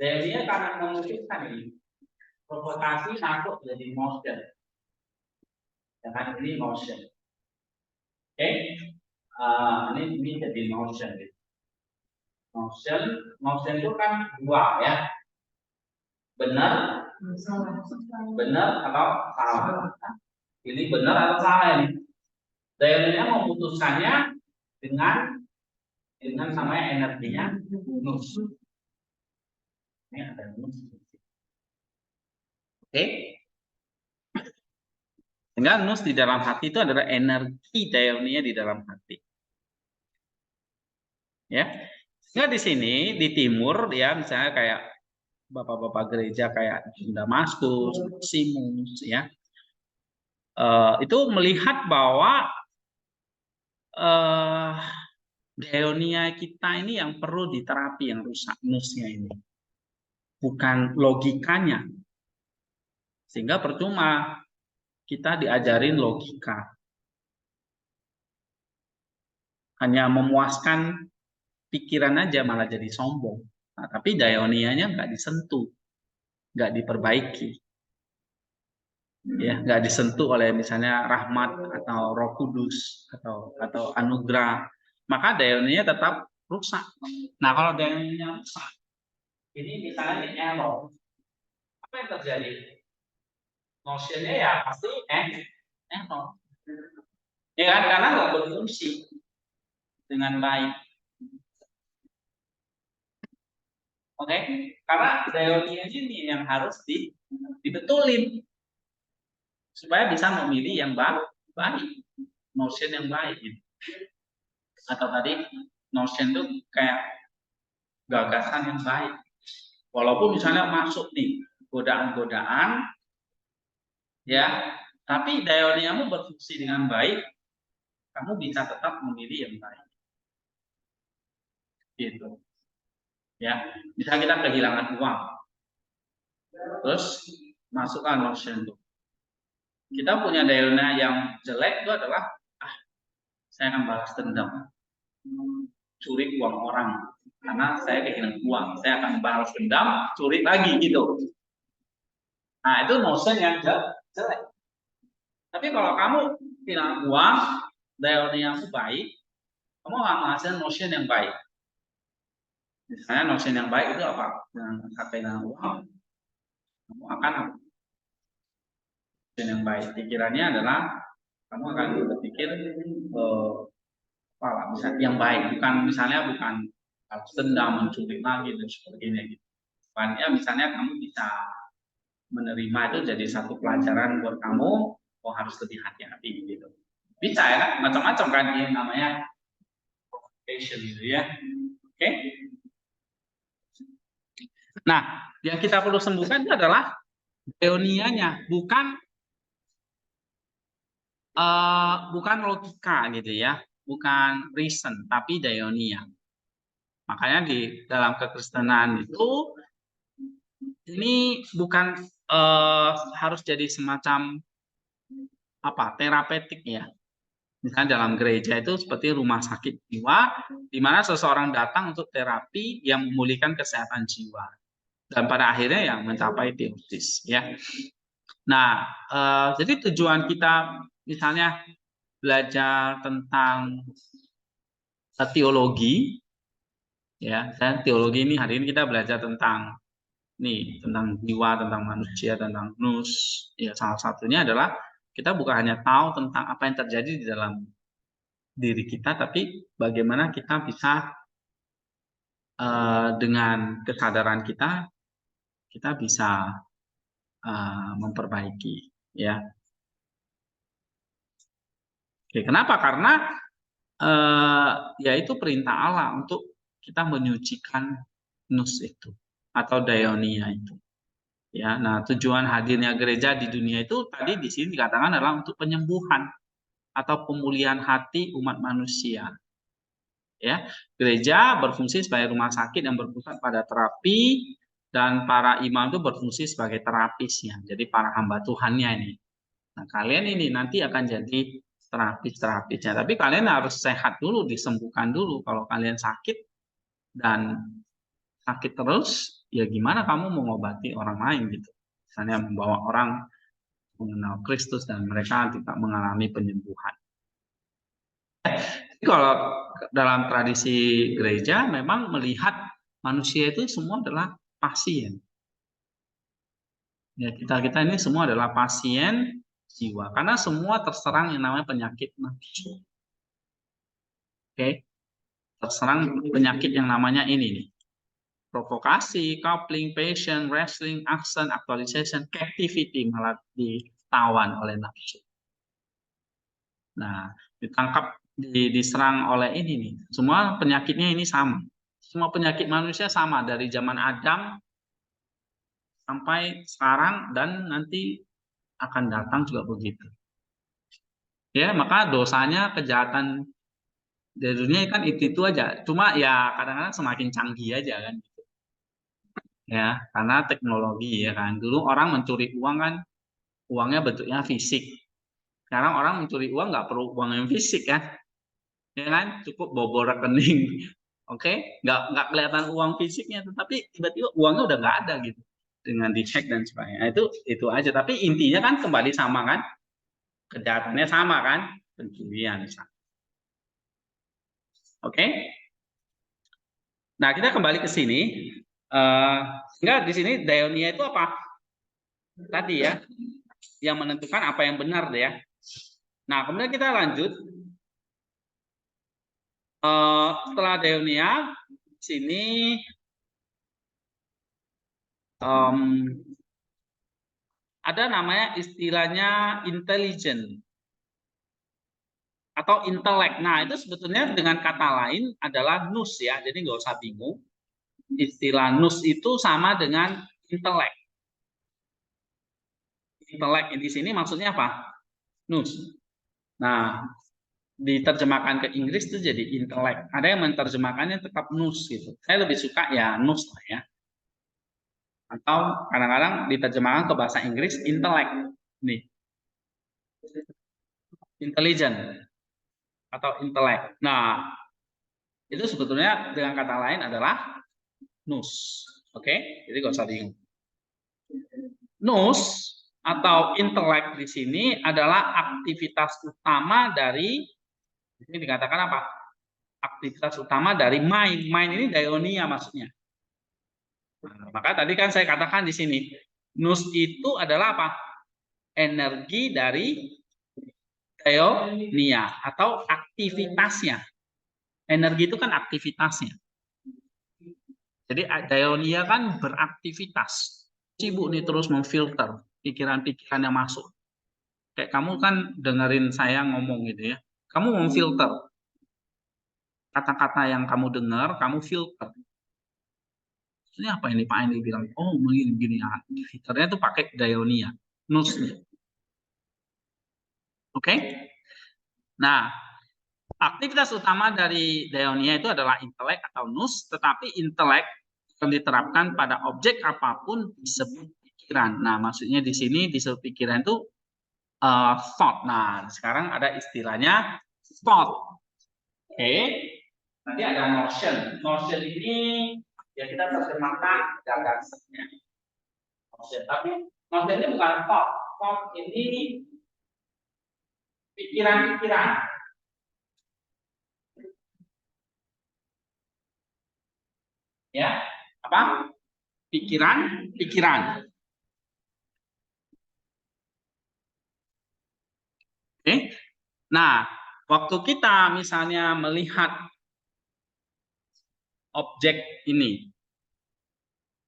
Dia karena memutuskan ini. Provokasi masuk jadi motion. Jangan ini motion. Oke. Ini jadi motion. Motion itu kan dua ya. Benar atau salah. Ini benar atau salah ini. Dialognya memutuskannya dengan namanya energinya nous. Ini ada nous. Oke. Sehingga nous di dalam hati itu adalah energi dianoia di dalam hati. Ya. Sehingga di sini di timur ya misalnya kayak bapak-bapak gereja kayak Damaskus, Simus ya. Itu melihat bahwa dianoia kita ini yang perlu diterapi, yang rusak nous-nya ini. Bukan logikanya. Sehingga percuma kita diajarin logika. Hanya memuaskan pikiran aja malah jadi sombong. Nah, tapi dianoianya nggak disentuh, nggak diperbaiki. Ya, nggak disentuh oleh misalnya rahmat atau Roh Kudus atau anugerah, maka dianoia tetap rusak. Nah, kalau dianoia rusak, ini misalnya ini error, apa yang terjadi? Notionnya ya pasti error. Ya kan, karena nggak berfungsi. dengan baik. Oke, karena Dionia ini yang harus dibetulin supaya bisa memilih yang baik, notion yang baik. Gitu. Atau tadi notion itu kayak gagasan yang baik. Walaupun misalnya masuk nih godaan-godaan, ya, tapi Dioniamu berfungsi dengan baik, kamu bisa tetap memilih yang baik. Gitu. Ya, bisa kita kehilangan uang, terus masukkan notion itu. Kita punya Dionia yang jelek itu adalah, saya akan balas dendam, curi uang orang, karena saya kehilangan uang, saya akan balas dendam, curi lagi gitu. Nah itu notion yang jelek. Tapi kalau kamu kehilangan uang, Dioniamu baik, kamu akan menghasilkan notion yang baik. Misalnya notion yang baik itu apa? Dengan kehilangan uang, kamu akan notion yang baik. Pikirannya adalah kamu akan berpikir misalnya yang baik, misalnya bukan balas dendam, mencuri lagi dan sebagainya gitu. Misalnya kamu bisa menerima itu jadi satu pelajaran buat kamu, harus lebih hati-hati gitu. Bisa ya kan, macam-macam kan ini namanya passion gitu ya. Oke. Nah, yang kita perlu sembuhkan itu adalah Dionianya, bukan logika gitu ya, bukan reason, tapi Dionia. Makanya di dalam kekristenan itu ini bukan harus jadi semacam terapeutik ya. Misalnya dalam gereja itu seperti rumah sakit jiwa, di mana seseorang datang untuk terapi yang memulihkan kesehatan jiwa, dan pada akhirnya yang mencapai teosis ya. Nah, jadi tujuan kita misalnya belajar tentang teologi, ya, dan teologi ini hari ini kita belajar tentang jiwa, tentang manusia, tentang nous. Ya, salah satunya adalah kita bukan hanya tahu tentang apa yang terjadi di dalam diri kita, tapi bagaimana kita bisa dengan kesadaran kita bisa memperbaiki, ya. Oke, kenapa? Karena yaitu perintah Allah untuk kita menyucikan nous itu atau Dionia itu. Ya, nah tujuan hadirnya gereja di dunia itu tadi di sini dikatakan adalah untuk penyembuhan atau pemulihan hati umat manusia. Ya, gereja berfungsi sebagai rumah sakit yang berpusat pada terapi, dan para imam itu berfungsi sebagai terapisnya. Jadi para hamba Tuhannya ini. Nah, kalian ini nanti akan jadi terapisnya. Tapi kalian harus sehat dulu, disembuhkan dulu. Kalau kalian sakit dan sakit terus, ya gimana kamu mengobati orang lain gitu. Misalnya membawa orang mengenal Kristus dan mereka tidak mengalami penyembuhan. Kalau dalam tradisi gereja memang melihat manusia itu semua adalah pasien. Ya, kita ini semua adalah pasien jiwa karena semua terserang yang namanya penyakit nafsu. Oke. Terserang penyakit yang namanya ini nih. Provokasi, coupling, passion, wrestling, action, actualization, captivity, malah ditawan oleh nafsu. Nah, ditangkap, diserang oleh ini nih. Semua penyakitnya ini sama. Semua penyakit manusia sama dari zaman Adam sampai sekarang dan nanti akan datang juga begitu. Ya, maka dosanya, kejahatan di dunia kan itu aja. Cuma ya kadang-kadang semakin canggih aja kan. Ya, karena teknologi ya kan. Dulu orang mencuri uang kan uangnya bentuknya fisik. Sekarang orang mencuri uang nggak perlu uang yang fisik kan. Ya kan, cukup bobo rekening. Oke, nggak kelihatan uang fisiknya, tetapi tiba-tiba uangnya udah nggak ada gitu dengan dicek dan sebagainya. Nah, itu aja. Tapi intinya kan kembali sama kan, kejahatannya sama kan, pencurian. Oke. Nah, kita kembali ke sini. Sehingga di sini Dionia itu apa? Tadi ya, yang menentukan apa yang benar deh ya. Nah, kemudian kita lanjut. Setelah daionia, di sini ada namanya istilahnya intelligent atau intelek. Nah, itu sebetulnya dengan kata lain adalah nus ya. Jadi nggak usah bingung. Istilah nus itu sama dengan intelek. Intelek di sini maksudnya apa? Nus. Nah, diterjemahkan ke Inggris itu jadi intelek. Ada yang menerjemahkannya tetap nus gitu. Saya lebih suka ya nus lah ya. Atau kadang-kadang diterjemahkan ke bahasa Inggris intelek. Nih. Intelligent atau intelek. Nah, itu sebetulnya dengan kata lain adalah nus. Oke? Jadi nggak usah bingung. Nus atau intelek di sini adalah aktivitas utama dari, ini dikatakan apa? Aktivitas utama dari mind. Mind ini daionia maksudnya. Nah, maka tadi kan saya katakan di sini, nus itu adalah apa? Energi dari daionia atau aktivitasnya. Energi itu kan aktivitasnya. Jadi daionia kan beraktivitas. Sibuk nih terus memfilter pikiran-pikiran yang masuk. Kayak kamu kan dengerin saya ngomong gitu ya. Kamu memfilter kata-kata yang kamu dengar, kamu filter. Ini apa ini Pak Andi bilang? Oh, begini. Filternya tuh pakai daionia, nusnya. Oke? Nah, aktivitas utama dari daionia itu adalah intelek atau nus, tetapi intelek yang diterapkan pada objek apapun disebut pikiran. Nah, maksudnya di sini disebut pikiran itu thought. Nah, sekarang ada istilahnya thought. Oke, nanti ada notion. Notion ini ya kita terjemahkan gagasannya. Notion, tapi notion ini bukan thought. Thought ini pikiran-pikiran. Ya, apa? Pikiran-pikiran. Oke. Nah, waktu kita misalnya melihat objek ini,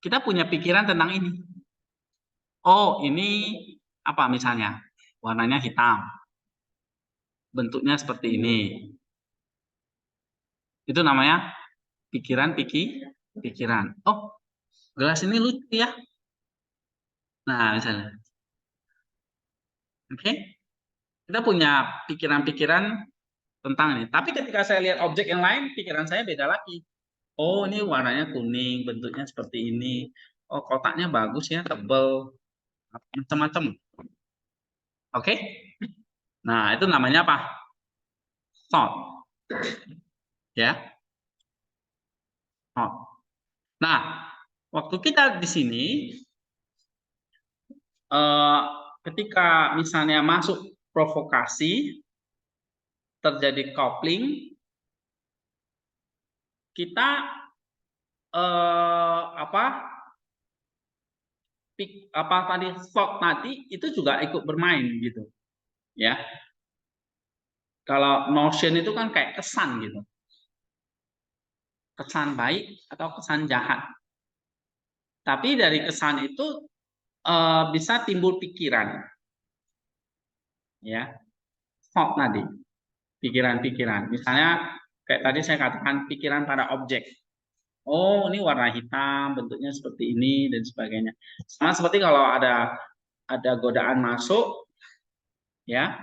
kita punya pikiran tentang ini. Oh, ini apa misalnya? Warnanya hitam. Bentuknya seperti ini. Itu namanya pikiran. Oh, gelas ini lucu ya. Nah, misalnya. Oke. Kita punya pikiran-pikiran tentang ini. Tapi ketika saya lihat objek yang lain, pikiran saya beda lagi. Oh, ini warnanya kuning, bentuknya seperti ini. Oh, kotaknya bagus ya, tebal, macam-macam. Oke? Nah, itu namanya apa? Thought. Ya. Thought. Nah, waktu kita di sini, ketika misalnya masuk provokasi, terjadi coupling, kita apa tadi thought tadi itu juga ikut bermain gitu, ya. Kalau notion itu kan kayak kesan gitu, kesan baik atau kesan jahat. Tapi dari kesan itu bisa timbul pikiran, ya, thought tadi, pikiran-pikiran. Misalnya kayak tadi saya katakan pikiran pada objek. Oh, ini warna hitam, bentuknya seperti ini dan sebagainya. Sama seperti kalau ada godaan masuk, ya,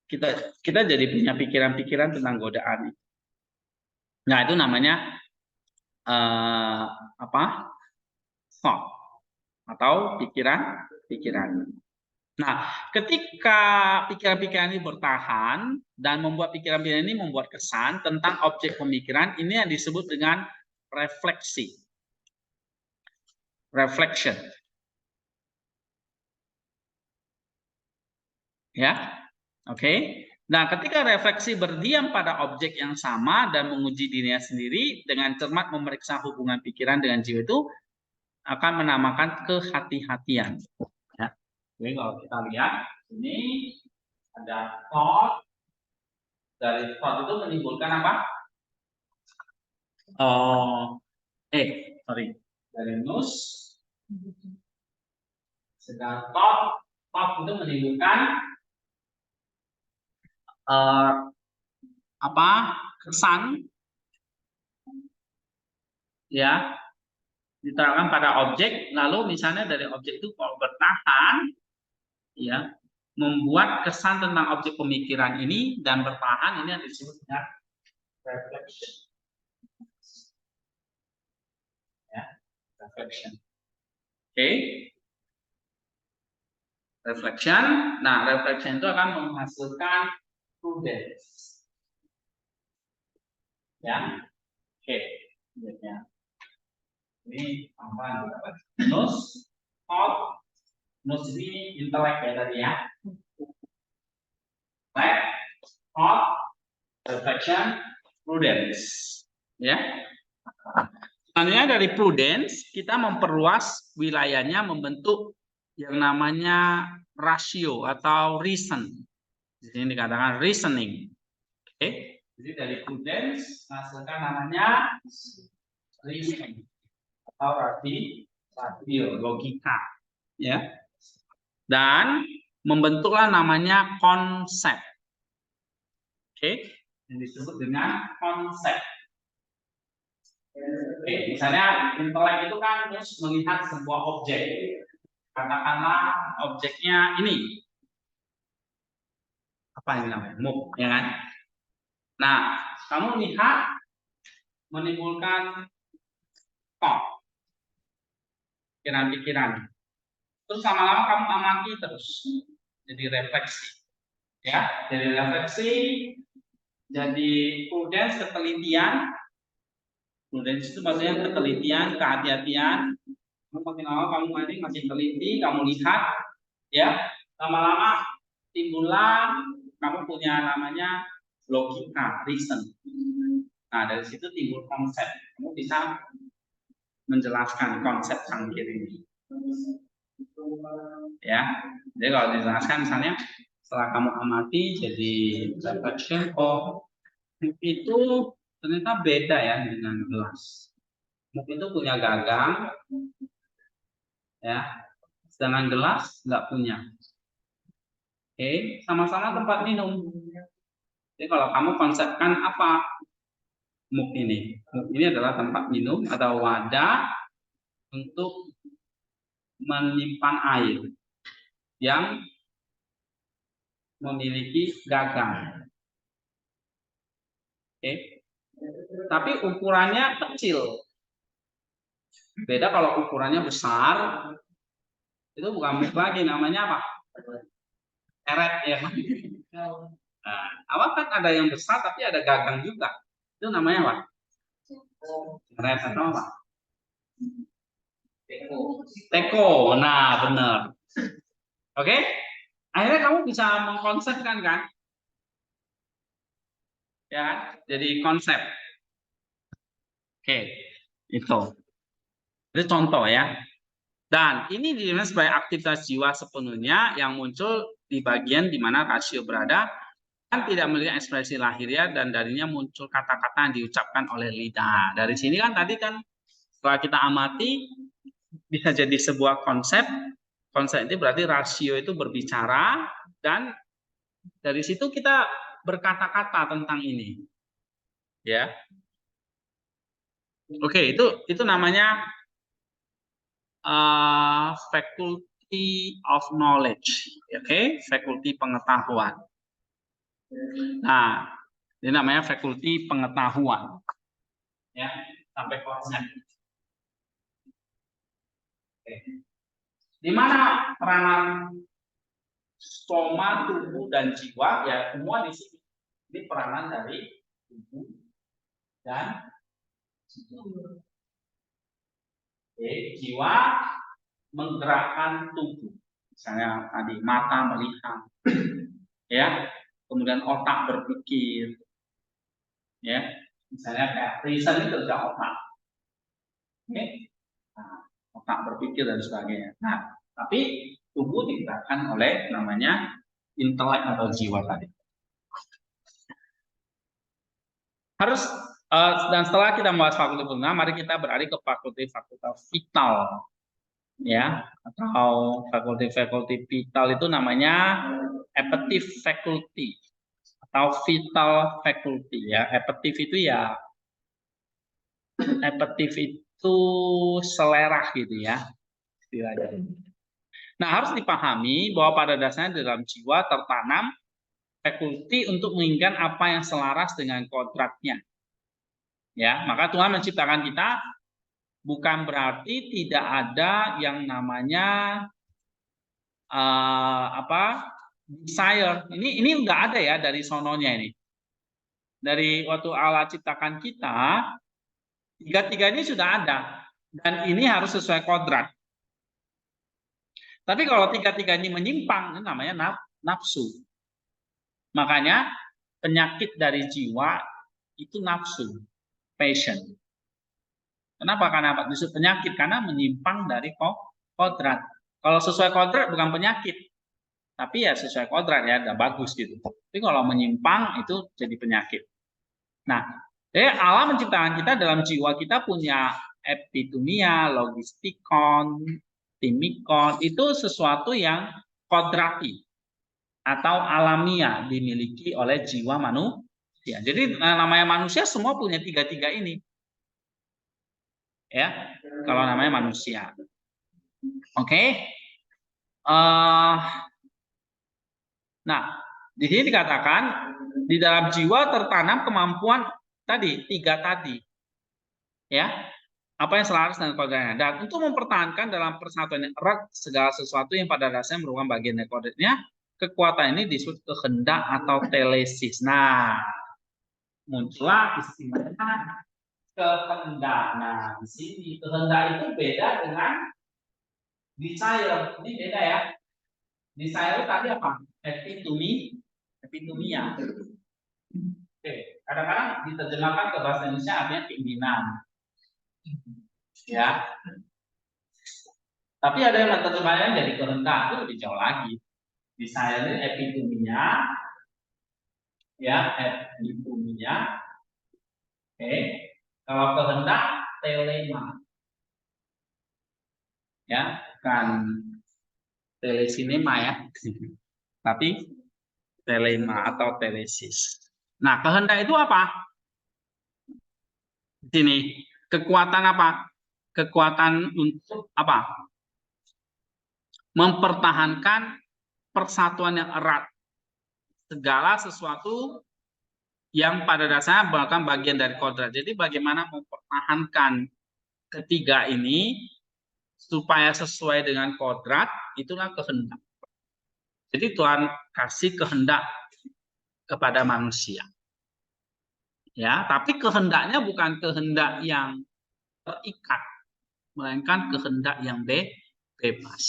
kita jadi punya pikiran-pikiran tentang godaan. Nah, itu namanya apa? Thought atau pikiran. Nah, ketika pikiran-pikiran ini bertahan dan membuat pikiran-pikiran ini membuat kesan tentang objek pemikiran, ini yang disebut dengan refleksi. Reflection. Ya. Oke. Nah, ketika refleksi berdiam pada objek yang sama dan menguji dirinya sendiri dengan cermat memeriksa hubungan pikiran dengan jiwa itu akan menamakan kehati-hatian. Ya. Jadi kalau kita lihat ini ada thought, dari thought itu menimbulkan apa? Sorry, dari nus, sedang top itu menimbulkan kesan, ya, diterapkan pada objek. Lalu misalnya dari objek itu kalau bertahan, ya, membuat kesan tentang objek pemikiran ini dan bertahan, ini yang disebut dengan reflection. Ya, reflection. Oke. Reflection. Nah, reflection itu akan menghasilkan prudence. Ya. Oke. Ya. Ini tambahan dapat. Nus, thought, nus ini intelek ya tadi ya. Right? Thought, reflection, prudence. Ya. Selanjutnya dari prudence, kita memperluas wilayahnya membentuk yang namanya rasio atau reason. Di sini dikatakan reasoning. Oke. Jadi dari prudence menghasilkan namanya reasoning atau rasio, logika, ya. Dan membentuklah namanya konsep. Oke, yang disebut dengan konsep. Oke, misalnya intelek itu kan terus melihat sebuah objek. Katakanlah objeknya ini. Apa ini namanya? Muk, ya kan? Nah, kamu lihat menimbulkan pikiran-pikiran. Terus lama-lama kamu amati terus. Jadi refleksi. Ya, jadi refleksi, jadi prudence, ketelitian. Prudence itu maksudnya ketelitian, kehati-hatian. Makin lama kamu makin teliti, kamu lihat, ya, lama-lama timbullah kamu punya namanya logika, reason. Nah, dari situ timbul konsep. Kamu bisa menjelaskan konsep cangkir ini. Ya, jadi kalau dijelaskan misalnya setelah kamu amati jadi reflection, oh itu ternyata beda ya dengan gelas. Muk itu punya gagang, ya, sedangkan gelas nggak punya. Oke, sama-sama tempat minum. Jadi kalau kamu konsepkan apa muk ini? Muk ini adalah tempat minum atau wadah untuk menyimpan air yang memiliki gagang. Oke. Tapi ukurannya kecil. Beda kalau ukurannya besar, itu bukan muk lagi, namanya apa? Eret ya. Nah, apa kan ada yang besar tapi ada gagang juga. Itu namanya apa? Eret atau apa? Teko. Nah, benar. Oke? Akhirnya kamu bisa mengkonsepkan kan? Ya, jadi konsep. Oke, itu. Itu contoh ya. Dan ini dinilai sebagai aktivitas jiwa sepenuhnya yang muncul di bagian di mana rasio berada dan tidak melihat ekspresi lahiriah dan darinya muncul kata-kata yang diucapkan oleh lidah. Dari sini kan tadi kan setelah kita amati bisa jadi sebuah konsep. Konsep itu berarti rasio itu berbicara dan dari situ kita berkata-kata tentang ini. Ya. Oke, itu namanya faculty of knowledge, oke, faculty pengetahuan. Nah, ini namanya faculty pengetahuan, ya, sampai konsep. Oke. Di mana peranan soma, tubuh dan jiwa? Ya, semua di sini. Ini peranan dari tubuh dan jiwa. Oke, jiwa menggerakkan tubuh. Misalnya tadi mata melihat, ya, kemudian otak berpikir, ya, misalnya kayak reason itu kerja otak, oke, nah, otak berpikir dan sebagainya. Nah, tapi tubuh digerakkan oleh namanya intelek atau jiwa tadi. Harus Dan setelah kita membahas fakulti fungsional, mari kita beralih ke fakultas vital, ya, atau fakulti vital itu namanya appetitive faculty atau vital faculty, ya. Appetitive itu selera gitu ya istilahnya. Nah, harus dipahami bahwa pada dasarnya dalam jiwa tertanam fakulti untuk menginginkan apa yang selaras dengan kodratnya. Ya, maka Tuhan menciptakan kita bukan berarti tidak ada yang namanya desire. Ini nggak ada ya dari sononya ini. Dari waktu Allah ciptakan kita, tiga-tiga ini sudah ada dan ini harus sesuai kodrat. Tapi kalau tiga-tiga ini menyimpang, ini namanya nafsu. Makanya penyakit dari jiwa itu nafsu, passion. Kenapa? Karena disebut penyakit karena menyimpang dari kodrat. Kalau sesuai kodrat bukan penyakit, tapi ya sesuai kodrat ya, udah bagus gitu. Tapi kalau menyimpang itu jadi penyakit. Nah, Allah menciptakan kita dalam jiwa kita punya epitumia, logistikon, timikon, itu sesuatu yang kodrati atau alamiah dimiliki oleh jiwa manusia. Jadi namanya manusia semua punya tiga-tiga ini. Ya, kalau namanya manusia. Oke. Nah, di sini dikatakan di dalam jiwa tertanam kemampuan tadi, tiga tadi. Ya, apa yang selaras dengan kodratnya. Dan untuk mempertahankan dalam persatuan yang erat segala sesuatu yang pada dasarnya merupakan bagian dari kodratnya, kekuatan ini disebut kehendak atau telesis. Nah, muncullah istilahnya kehendak. Nah, di sini kehendak itu beda dengan desire. Ini beda ya. Desire tadi apa? Epitumia. Oke, kadang-kadang diterjemahkan ke bahasa Indonesia artinya keinginan. Ya. Tapi ada yang menerjemahnya jadi kehendak, itu lebih jauh lagi. Desire ini epitumia. Ya, epitumia. Oke. Kalau kehendak telema. Ya, bukan telesinema ya. Tapi telema atau telesis. Nah, kehendak itu apa? Di sini kekuatan apa? Kekuatan untuk apa? Mempertahankan persatuan yang erat. Segala sesuatu yang pada dasarnya merupakan bagian dari kodrat. Jadi bagaimana mempertahankan ketiga ini supaya sesuai dengan kodrat, itulah kehendak. Jadi Tuhan kasih kehendak kepada manusia. Ya, tapi kehendaknya bukan kehendak yang terikat, melainkan kehendak yang bebas.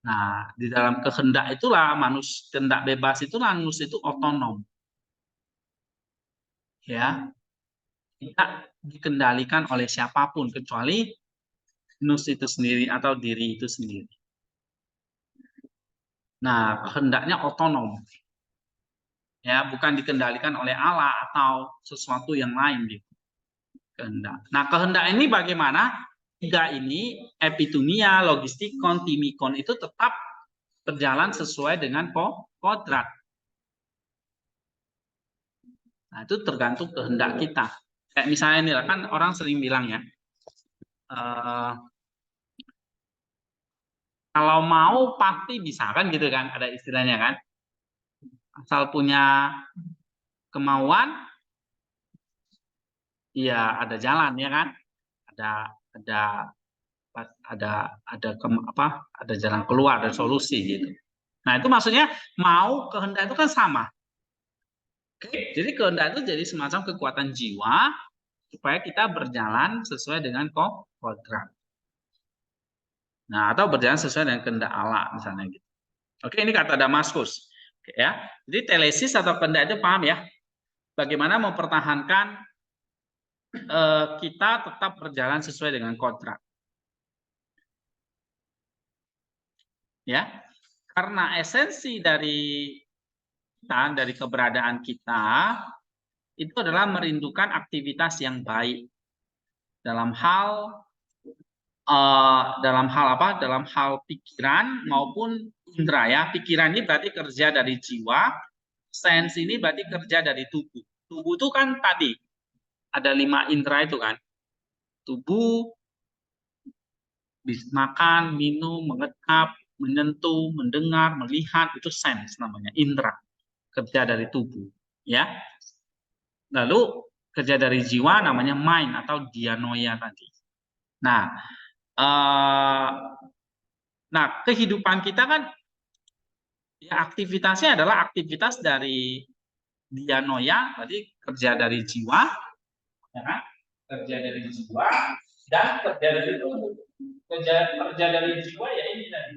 Nah, di dalam kehendak itulah kehendak bebas itulah manusia itu otonom. Ya, tidak dikendalikan oleh siapapun kecuali nus itu sendiri atau diri itu sendiri. Nah, kehendaknya otonom. Ya, bukan dikendalikan oleh Allah atau sesuatu yang lain gitu. Kehendak. Nah, kehendak ini bagaimana? Tiga ini, epitumia, logistikon, timikon itu tetap berjalan sesuai dengan kodrat. Nah, itu tergantung kehendak kita. Kayak misalnya ini kan orang sering bilang ya, kalau mau pasti bisa kan gitu kan, ada istilahnya kan. Asal punya kemauan, ya ada jalan ya kan. Ada jalan keluar, ada solusi gitu. Nah, itu maksudnya mau kehendak itu kan sama. Oke, jadi kehendak itu jadi semacam kekuatan jiwa supaya kita berjalan sesuai dengan kodrat. Nah, atau berjalan sesuai dengan kehendak Allah misalnya gitu. Oke, ini kata Damaskus. Oke, ya. Jadi telesis atau kehendak itu paham ya? Bagaimana mempertahankan kita tetap berjalan sesuai dengan kodrat. Ya. Karena esensi dari keberadaan kita itu adalah merindukan aktivitas yang baik dalam hal apa? Dalam hal pikiran maupun indera ya. Pikiran ini berarti kerja dari jiwa, sense ini berarti kerja dari tubuh. Tubuh itu kan tadi ada 5 indera itu kan. Tubuh bisa makan, minum, mengecap, menyentuh, mendengar, melihat, itu sense namanya, indera. Kerja dari tubuh, ya. Lalu kerja dari jiwa namanya mind atau dianoia tadi. Nah, kehidupan kita kan ya aktivitasnya adalah aktivitas dari dianoia, berarti kerja dari jiwa, ya kan? Kerja dari jiwa dan kerja dari tubuh. Kerja dari jiwa ya ini tadi,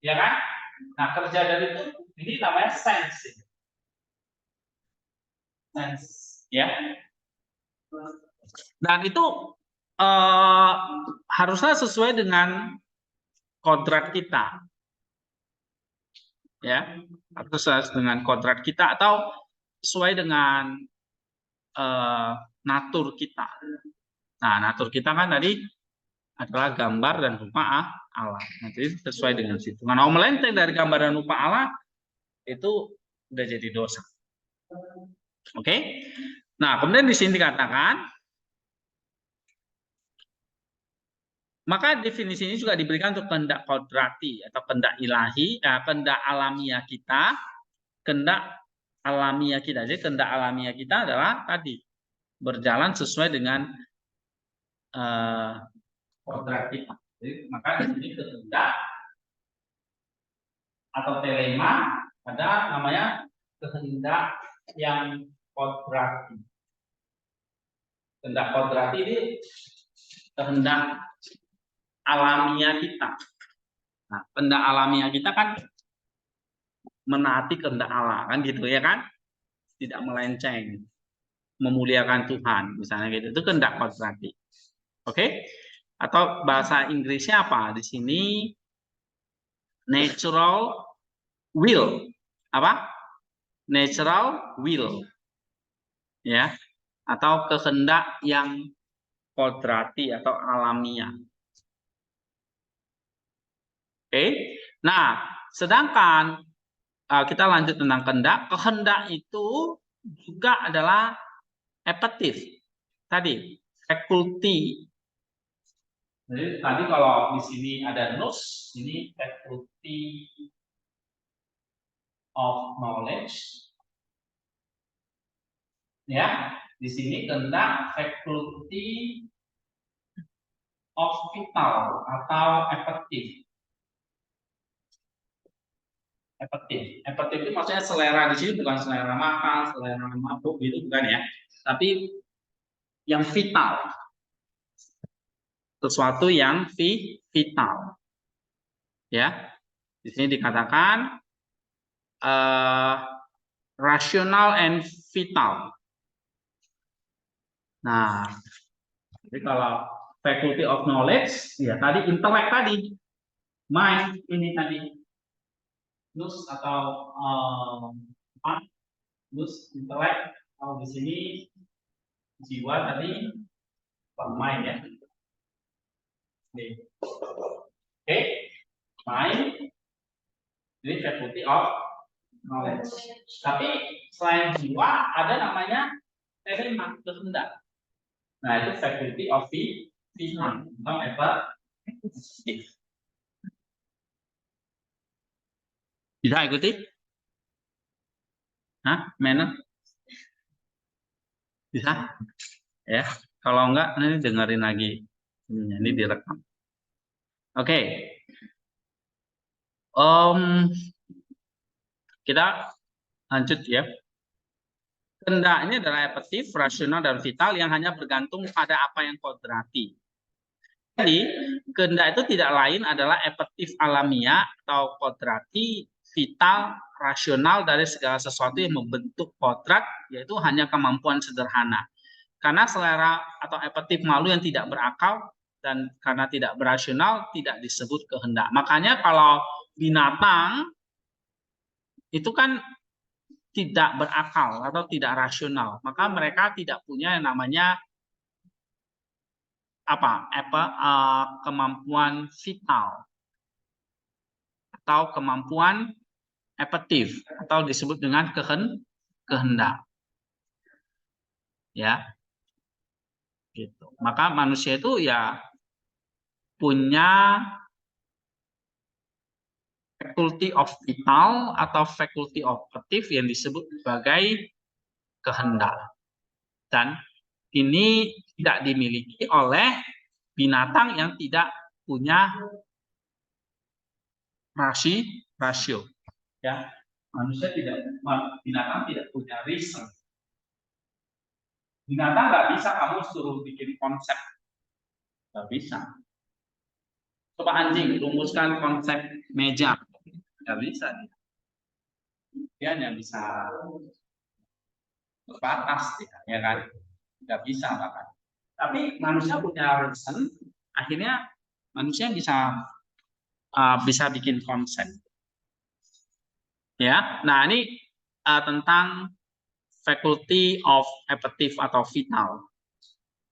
ya kan? Nah, kerja dari tubuh ini namanya sense, ya. Dan itu harusnya sesuai dengan kodrat kita, ya, atau sesuai dengan kodrat kita atau sesuai dengan natur kita. Nah, natur kita kan tadi adalah gambar dan rupa Allah. Nah, jadi sesuai dengan situ. Nah, mau melenceng dari gambar dan rupa Allah itu udah jadi dosa. Oke? Nah, kemudian di sini dikatakan, maka definisi ini juga diberikan untuk kehendak kodrati atau kehendak ilahi, kehendak alamiah kita, kehendak alamiah kita. Jadi kehendak alamiah kita adalah tadi berjalan sesuai dengan kodrat kita. Jadi maka di sini kehendak atau telema ada namanya kehendak yang kodrati. Kehendak kodrati ini kehendak alamiah kita. Nah, kehendak alamiah kita kan menaati kehendak Allah kan gitu ya kan, tidak melenceng, memuliakan Tuhan misalnya gitu, itu kehendak kodrati. Oke? Atau bahasa Inggrisnya apa di sini? Natural will. Apa? Natural will. Ya. Atau kehendak yang kodrati atau alamiah. Oke. Nah, sedangkan kita lanjut tentang kehendak. Kehendak itu juga adalah appetite. Tadi, faculty. Jadi tadi kalau di sini ada nous, ini faculty of knowledge. Ya, di sini kehendak faculty of vital atau appetite. Appetite itu maksudnya selera, di sini bukan selera makan, selera mabuk gitu bukan ya, tapi yang vital, sesuatu yang vital, ya. Di sini dikatakan rational and vital. Nah, jadi kalau faculty of knowledge, ya tadi intelek tadi, mind ini tadi, nous atau apa? Nous intelek, kalau di sini jiwa tadi mind ya. Oke, mind ini faculty of knowledge. Tapi selain jiwa ada namanya telema, kehendak. Nah, itu faculty of vision atau appetite. Bisa ikuti? Hah, mana? Bisa? Ya, kalau enggak nanti dengerin lagi. Ini direkam. Oke. Kita lanjut ya. Kehendak ini adalah appetite, rasional dan vital yang hanya bergantung pada apa yang kodrati. Jadi, kehendak itu tidak lain adalah appetite alamiah atau kodrati, vital, rasional dari segala sesuatu yang membentuk kodrat, yaitu hanya kemampuan sederhana. Karena selera atau appetite malu yang tidak berakal dan karena tidak berasional tidak disebut kehendak. Makanya kalau binatang itu kan tidak berakal atau tidak rasional, maka mereka tidak punya yang namanya kemampuan vital atau kemampuan appetif atau disebut dengan kehendak. Ya. Gitu. Maka manusia itu ya punya faculty of vital atau faculty of appetif yang disebut sebagai kehendak. Dan ini tidak dimiliki oleh binatang yang tidak punya rasio. Ya, binatang tidak punya reason. Binatang nggak bisa kamu suruh bikin konsep, nggak bisa. Coba anjing rumuskan konsep meja, nggak bisa. Dia hanya bisa terbatas, ya kan? Nggak bisa bahkan. Tapi manusia punya reason, akhirnya manusia bisa bikin konsep. Ya, nah ini tentang faculty of appetif atau vital.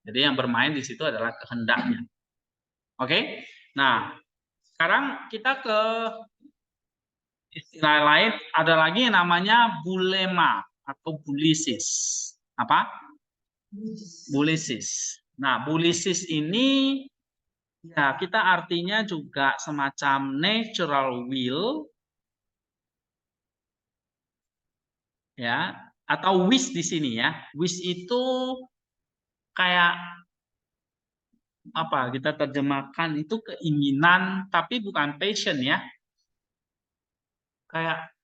Jadi yang bermain di situ adalah kehendaknya. Oke, nah sekarang kita ke istilah lain. Ada lagi yang namanya bulema atau bulisis. Apa? Bulisis. Nah, bulisis ini ya kita artinya juga semacam natural will, ya, atau wish di sini ya. Wish itu kayak apa? Kita terjemahkan itu keinginan, tapi bukan passion ya. Kayak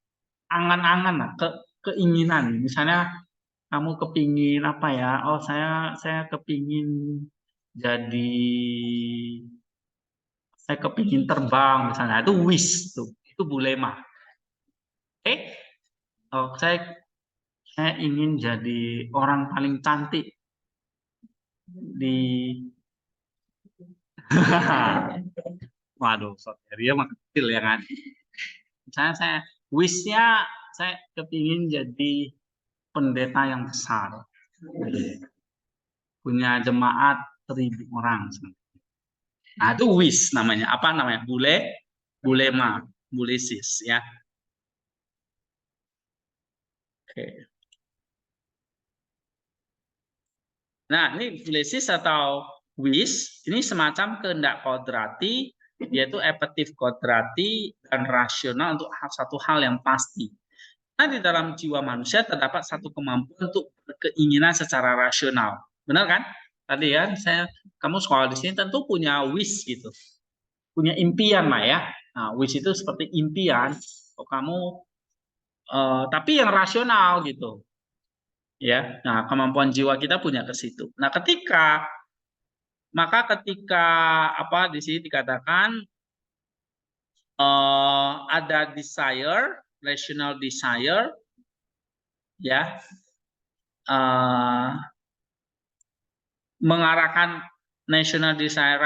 angan-angan lah, keinginan. Misalnya kamu kepingin apa ya? Oh saya kepingin jadi saya kepingin terbang misalnya. Itu wish tuh. Itu bulema. Oke? Oh, saya ingin jadi orang paling cantik di waduh, dia mah kecil ya kan. Misalnya saya wish-nya saya kepingin jadi pendeta yang besar. Punya jemaat 1.000 orang. Nah, itu wish namanya. Apa namanya? Bulema, bulisis ya. Oke. Nah, ini bulisis atau wish ini semacam kehendak kodrati, yaitu appetif kodrati dan rasional untuk satu hal yang pasti. Nah, di dalam jiwa manusia terdapat satu kemampuan untuk keinginan secara rasional. Benar kan? Tadi kan kamu sekolah di sini tentu punya wish gitu. Punya impian lah ya. Nah, wish itu seperti impian. Kamu tapi yang rasional gitu. Ya. Nah, kemampuan jiwa kita punya ke situ. Nah, ketika apa di sini dikatakan ada desire, rational desire ya. Mengarahkan rational desire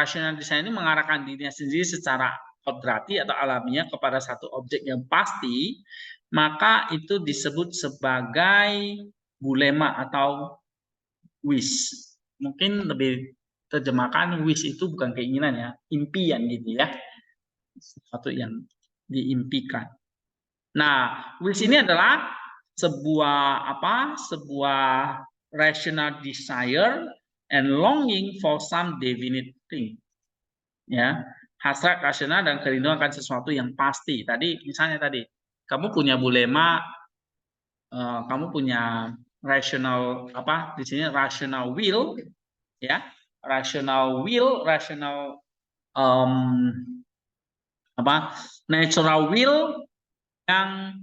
ini mengarahkan dirinya sendiri secara kodrati atau alamiah kepada satu objek yang pasti, maka itu disebut sebagai bulema atau wish. Mungkin lebih terjemahkan wish itu bukan keinginan ya, impian gitu ya. Sesuatu yang diimpikan. Nah, wish ini adalah sebuah rational desire and longing for some definite thing. Ya, hasrat rasional dan kerinduan akan sesuatu yang pasti. Misalnya kamu punya bulema, kamu punya rational di sini rational will, ya, rational natural will yang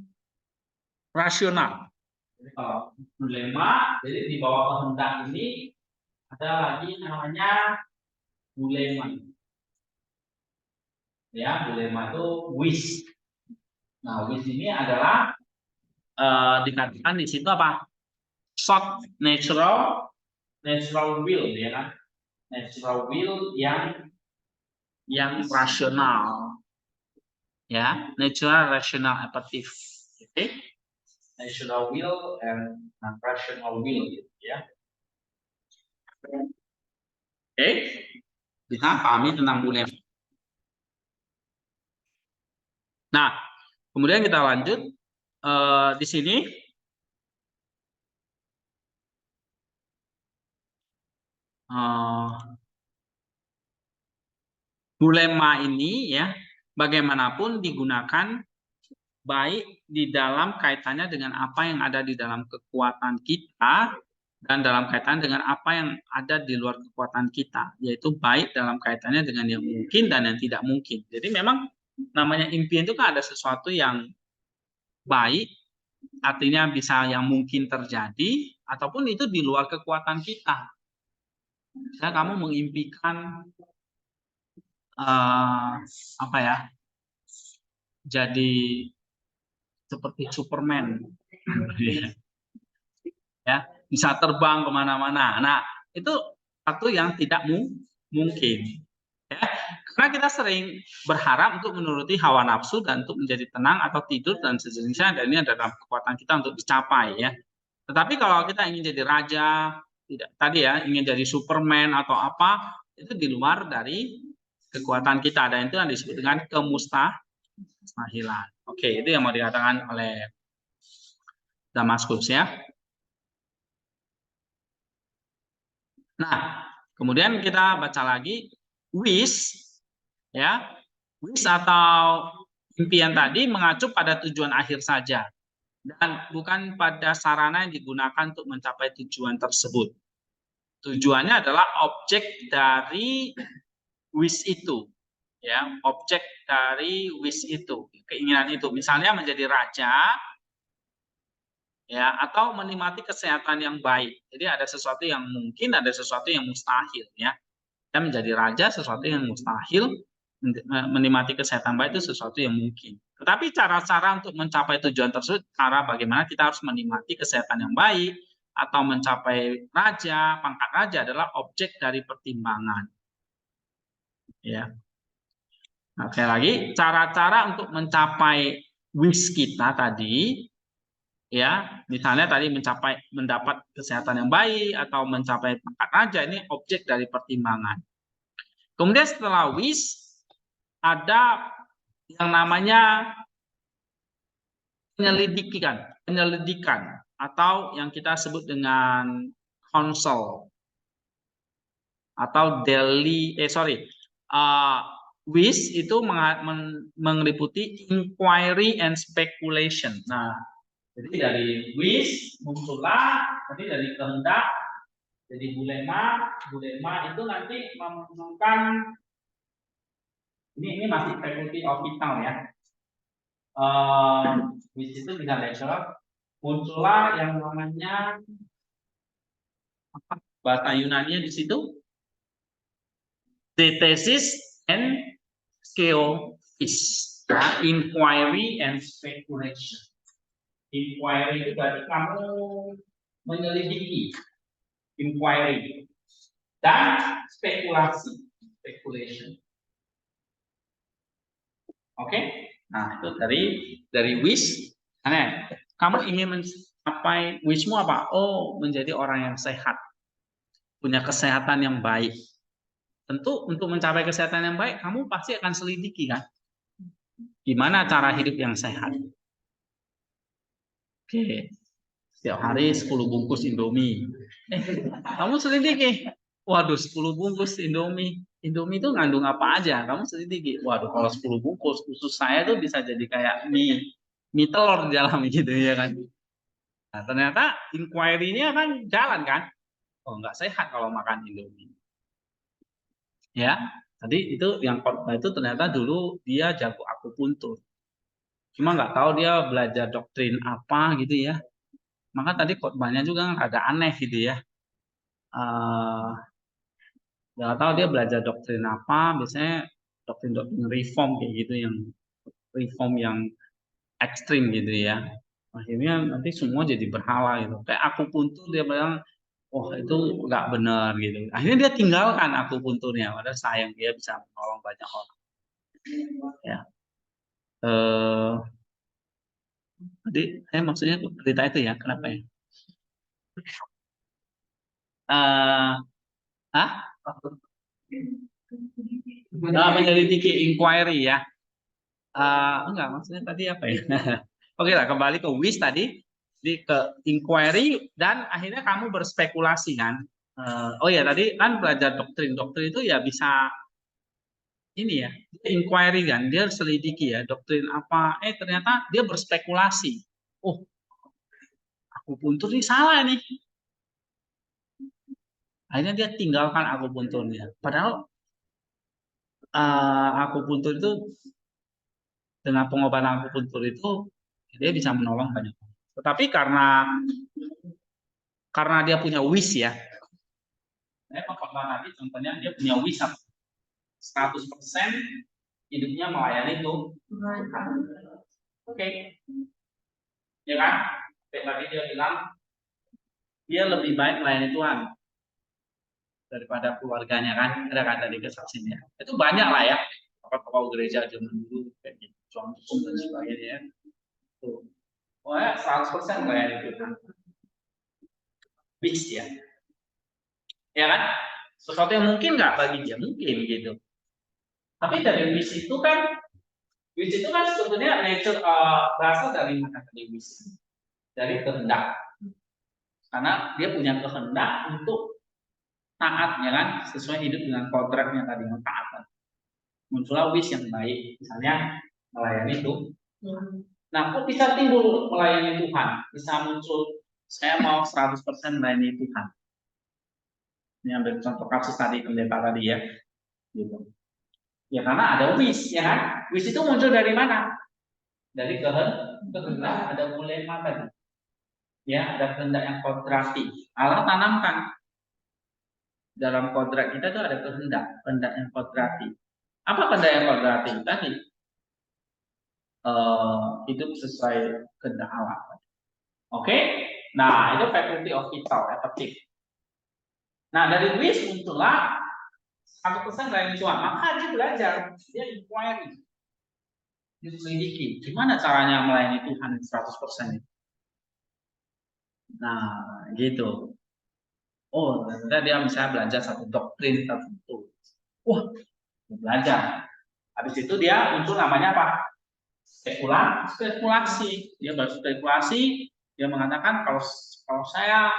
rasional. Jadi kalau bulema, jadi di bawah kehendak ini ada lagi namanya bulema. Ya, bulema itu wish. Nah, wish ini adalah dikatakan di situ apa? Short natural will ya kan? Natural will yang rasional. Ya, natural rational appetif. Oke. rational will and non-rational will gitu ya. Oke, bisa pahami tentang bulema. Nah, kemudian kita lanjut di sini. Bulema ini ya, bagaimanapun digunakan baik di dalam kaitannya dengan apa yang ada di dalam kekuatan kita dan dalam kaitan dengan apa yang ada di luar kekuatan kita, yaitu baik dalam kaitannya dengan yang mungkin dan yang tidak mungkin. Jadi memang namanya impian itu kan ada sesuatu yang baik, artinya bisa yang mungkin terjadi, ataupun itu di luar kekuatan kita. Misalnya kamu mengimpikan apa ya, jadi seperti Superman, ya bisa terbang kemana-mana. Nah itu satu yang tidak mungkin, ya. Karena kita sering berharap untuk menuruti hawa nafsu dan untuk menjadi tenang atau tidur dan sejenisnya, dan ini adalah kekuatan kita untuk dicapai, ya. Tetapi kalau kita ingin jadi raja, tidak tadi ya, ingin jadi Superman atau apa, itu di luar dari kekuatan kita, dan itu yang disebut dengan kemustahilan. Oke, itu yang mau dikatakan oleh Damaskus ya. Nah, kemudian kita baca lagi wish ya. Wish atau impian tadi mengacu pada tujuan akhir saja dan bukan pada sarana yang digunakan untuk mencapai tujuan tersebut. Tujuannya adalah objek dari wish itu. Ya, objek dari wish itu, keinginan itu. Misalnya menjadi raja, ya, atau menikmati kesehatan yang baik. Jadi ada sesuatu yang mungkin, ada sesuatu yang mustahil, ya. Dan menjadi raja sesuatu yang mustahil, menikmati kesehatan baik itu sesuatu yang mungkin. Tetapi cara-cara untuk mencapai tujuan tersebut, cara bagaimana kita harus menikmati kesehatan yang baik atau mencapai raja, pangkat raja adalah objek dari pertimbangan. Ya. Nah, sekali lagi, cara-cara untuk mencapai wish kita tadi, ya, misalnya tadi mendapat kesehatan yang baik atau mencapai pangkat raja, ini objek dari pertimbangan. Kemudian setelah wish ada yang namanya penyelidikan atau yang kita sebut dengan counsel atau wish itu meliputi inquiry and speculation. Nah, jadi dari wish muncullah tadi dari kehendak, jadi bulema itu nanti memunculkan ini masih faculty of vital ya. Wish itu bisa lecture, muncullah yang namanya bahasa Yunani di situ thesis and skeophis, ya, inquiry and speculation. Inquiry itu berarti kamu menyelidiki, inquiry, dan speculation. Oke, nah itu dari wish. Nah, kamu ingin mencapai wishmu apa? Oh, menjadi orang yang sehat, punya kesehatan yang baik. Tentu untuk mencapai kesehatan yang baik, kamu pasti akan selidiki kan, gimana cara hidup yang sehat. Oke, setiap hari 10 bungkus Indomie. Kamu selidiki, waduh 10 bungkus Indomie itu ngandung apa aja? Kamu selidiki, waduh kalau 10 bungkus, usus saya tuh bisa jadi kayak mie telur di dalam gitu ya kan. Nah, ternyata inquiry-nya kan jalan kan. Oh, nggak sehat kalau makan Indomie. Ya, tadi itu yang khotbah itu ternyata dulu dia jago akupuntur. Cuma nggak tahu dia belajar doktrin apa gitu ya. Maka tadi khotbahnya juga agak aneh gitu ya. Nggak tahu dia belajar doktrin apa, biasanya doktrin reform kayak gitu, yang reform yang ekstrim gitu ya. Akhirnya nanti semua jadi berhala gitu. Kayak akupuntur dia bilang, oh itu nggak benar gitu. Akhirnya dia tinggalkan akupunturnya, padahal sayang dia bisa menolong banyak orang. Ya. Jadi maksudnya berita itu ya, kenapa ya? Ah, menyelidiki inquiry ya. Enggak, maksudnya tadi apa ya? Oke lah, kembali ke wish tadi, ke inquiry dan akhirnya kamu berspekulasi kan. Oh ya tadi kan belajar doktrin itu ya bisa ini ya, inquiry kan, dia selidiki ya doktrin apa. Ternyata dia berspekulasi. Oh, akupuntur ini salah nih. Akhirnya dia tinggalkan akupunturnya. Padahal akupuntur itu dengan pengobatan akupuntur itu dia bisa menolong banyak orang. Tetapi karena dia punya wish ya. Saya pengobatan tadi contohnya dia punya wish 100% hidupnya melayani Tuhan. Oke. Ya kan? Tadi dia bilang dia lebih baik melayani Tuhan daripada keluarganya kan. Ada kan tadi kesaksiannya. Itu banyak lah ya. Tokoh gereja zaman dulu kayak gitu, Johnson dan sebagainya. Tuh. Oh ya, 100% melayani Tuhan. Wish ya. Ya kan? Sesuatu yang mungkin nggak bagi dia, mungkin gitu. Tapi dari wish itu kan sebetulnya nature berasal dari mana tadi wish? Dari kehendak. Karena dia punya kehendak untuk taat ya kan, sesuai hidup dengan kontraknya tadi, taat. Muncullah wish yang baik, misalnya melayani Tuhan. Nah, kok bisa timbul melayani Tuhan? Bisa muncul saya mau 100% melayani Tuhan. Ini ambil contoh kasus tadi pendeta tadi ya. Gitu. Ya karena ada wish ya kan. Wish itu muncul dari mana? Dari kehendak, ada ulema tadi. Ya, ada kehendak yang kodrati. Allah tanamkan dalam kodrat kita itu ada kehendak yang kodrati. Apa kehendak yang kodrati? Tadi hidup sesuai kehendak Allah. Oke? Nah, itu faculty of vital, efektif. Nah, dari wish muncullah 100% dari Tuhan. Maka dia belajar, dia inquiry. Diselidiki, gimana caranya melayani Tuhan 100% itu. Nah, gitu. Oh, ternyata dia misalnya belajar satu doktrin tertentu. Wah, belajar. Habis itu dia muncul namanya apa? Spekulasi. Dia berspekulasi, dia mengatakan kalau saya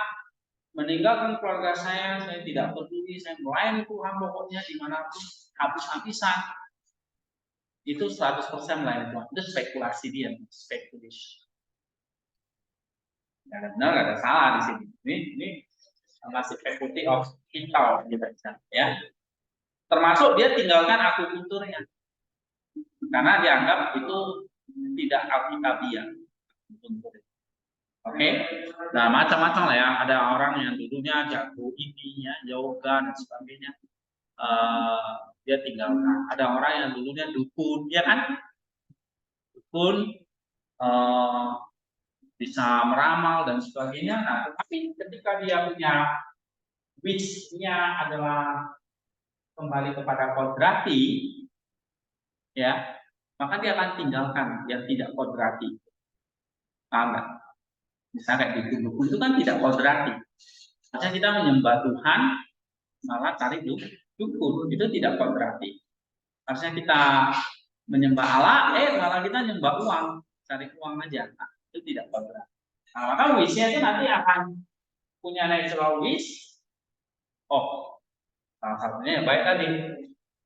meninggalkan keluarga saya tidak peduli, saya melayani Tuhan pokoknya dimanapun, habis-habisan. Itu 100% melayani Tuhan. Itu spekulasi dia, speculation. Tidak ada benar, tidak ada salah di sini. Ini masih faculty of vital gitu ya. Termasuk dia tinggalkan akupunturnya. Karena dianggap itu tidak alkitabiah. Oke, nah macam-macam lah ya. Ada orang yang dulunya jago ini ya, yoga dan sebagainya. Dia tinggalkan. Ada orang yang dulunya dukun, ya kan? Dukun bisa meramal dan sebagainya. Nah, tapi ketika dia punya wish-nya adalah kembali kepada kodrati, ya, maka dia akan tinggalkan yang tidak kodrati. Paham nggak? Misalnya kayak dukun itu kan tidak kodrati. Artinya kita menyembah Tuhan, malah cari dukun, itu tidak kodrati. Harusnya kita menyembah Allah, malah kita nyembah uang, cari uang aja. Nah, itu tidak kodrati. Nah, maka wish-nya itu nanti akan punya natural wish. Oh, salah satunya yang baik tadi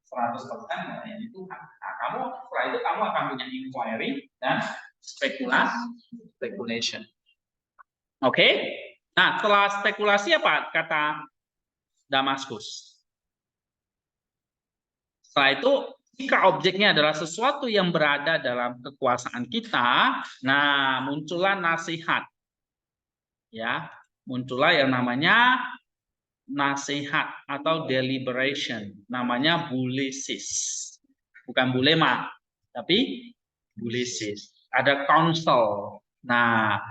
100% melayani Tuhan. Nah, setelah itu kamu akan punya inquiry dan speculation. Oke? Nah, setelah spekulasi apa kata Damaskus? Setelah itu, jika objeknya adalah sesuatu yang berada dalam kekuasaan kita, nah muncullah nasihat. Ya, muncullah yang namanya nasihat atau deliberation, namanya bulisis, bukan bulema, tapi bulisis. Ada counsel. Nah,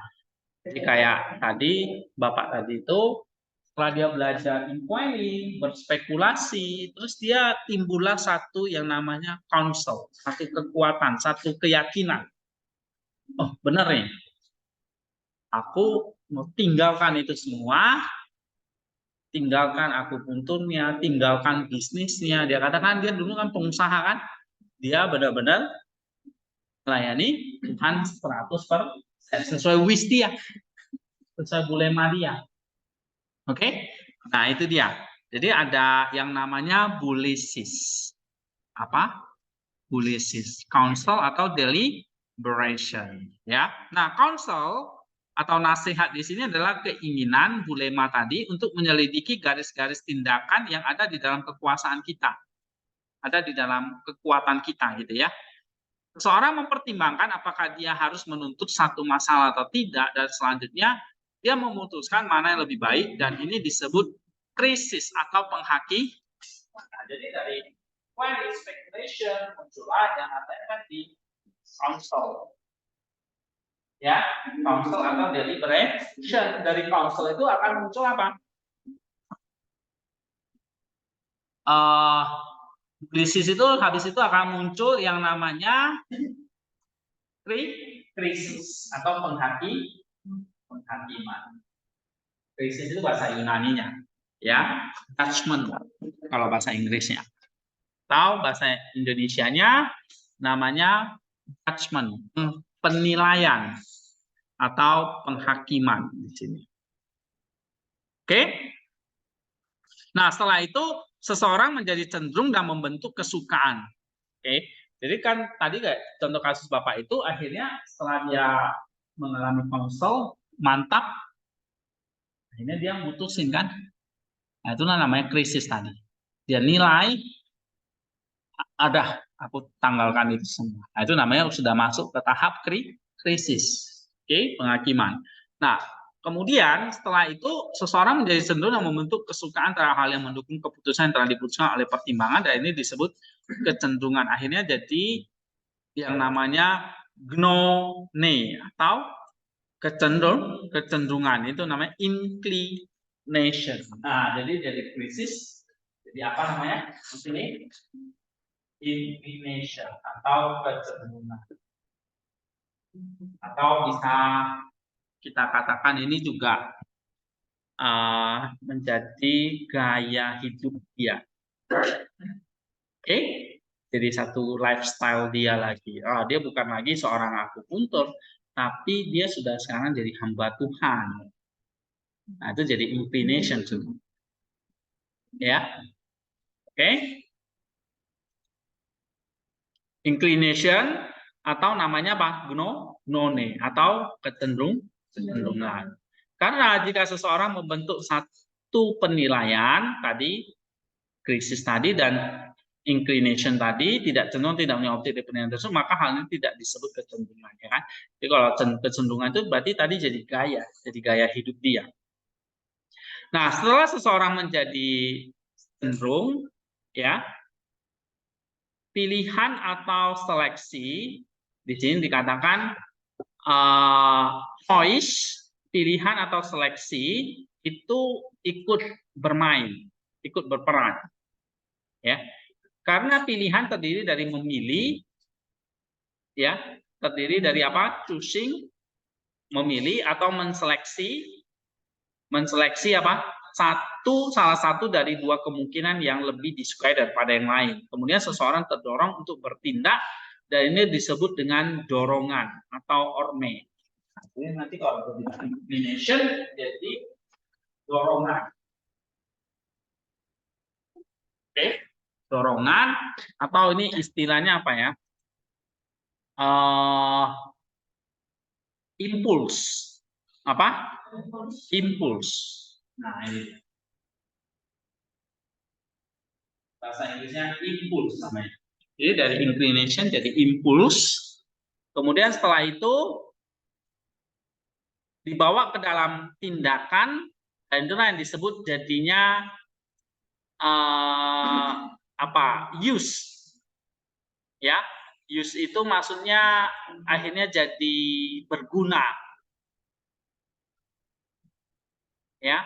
jadi kayak tadi Bapak tadi itu setelah dia belajar inquiry, berspekulasi, terus dia timbullah satu yang namanya counsel, satu kekuatan, satu keyakinan. Oh, benar nih. Aku mau tinggalkan itu semua, tinggalkan akupunturnya, tinggalkan bisnisnya. Dia katakan dia dulu kan pengusaha kan, dia benar-benar melayani Tuhan 100% sesuai wish dia, sesuai bulema dia. Oke, nah itu dia. Jadi ada yang namanya bulisis. Apa? Bulisis, counsel atau deliberation. Ya, nah counsel atau nasihat di sini adalah keinginan bulema tadi untuk menyelidiki garis-garis tindakan yang ada di dalam kekuasaan kita, ada di dalam kekuatan kita, gitu ya. Seseorang mempertimbangkan apakah dia harus menuntut satu masalah atau tidak, dan selanjutnya dia memutuskan mana yang lebih baik, dan ini disebut krisis atau penghakiman. Nah, jadi dari query speculation muncullah yang ada di counsel. Ya, counsel atau deliberation. Dari counsel itu akan muncul apa? Krisis itu habis itu akan muncul yang namanya krisis atau penghakiman. Krisis itu bahasa Yunaninya, ya, judgment kalau bahasa Inggrisnya. Atau bahasa Indonesianya namanya judgment, penilaian atau penghakiman di sini. Oke? Nah, setelah itu seseorang menjadi cenderung dan membentuk kesukaan. Oke? Jadi kan tadi kayak contoh kasus Bapak itu akhirnya setelah dia mengalami konsol mantap, akhirnya dia mutusin kan. Nah, itu namanya krisis tadi. Dia nilai ada aku tanggalkan itu semua. Nah, itu namanya sudah masuk ke tahap krisis. Oke, penghakiman. Nah, kemudian setelah itu seseorang menjadi cenderung yang membentuk kesukaan terhadap hal yang mendukung keputusan yang telah diputuskan oleh pertimbangan, dan ini disebut kecenderungan. Akhirnya jadi yang namanya gnone atau kecenderungan, itu namanya inclination. Nah, jadi krisis. Jadi apa namanya? Di sini inclination atau kecenderungan. Atau bisa kita katakan ini juga menjadi gaya hidup dia. Oke, jadi satu lifestyle dia lagi. Dia bukan lagi seorang akupuntur, tapi dia sudah sekarang jadi hamba Tuhan. Nah, itu jadi inclination tuh. Ya. Oke. Inclination atau namanya apa? Gnone atau kecenderungan. Karena jika seseorang membentuk satu penilaian tadi, krisis tadi dan inclination tadi, tidak cenderung, tidak punya objek penilaian tersebut, maka hal ini tidak disebut kecenderungan, ya kan? Jadi kalau kecenderungan itu berarti tadi jadi gaya hidup dia. Nah, setelah seseorang menjadi cenderung, ya, pilihan atau seleksi di sini dikatakan choice, pilihan atau seleksi itu ikut bermain, ikut berperan, ya. Karena pilihan terdiri dari memilih, ya, terdiri dari apa? Choosing, memilih atau menseleksi apa? Salah satu dari dua kemungkinan yang lebih disukai daripada yang lain. Kemudian seseorang terdorong untuk bertindak, dan ini disebut dengan dorongan atau orme. Jadi nanti kalau inclination jadi dorongan. Oke, dorongan atau ini istilahnya apa ya? Impuls. Apa? Impuls. Nah, ini bahasa Inggrisnya impuls namanya. Jadi dari inclination jadi impuls. Kemudian setelah itu dibawa ke dalam tindakan, dan itulah yang disebut jadinya use, ya. Use itu maksudnya akhirnya jadi berguna, ya.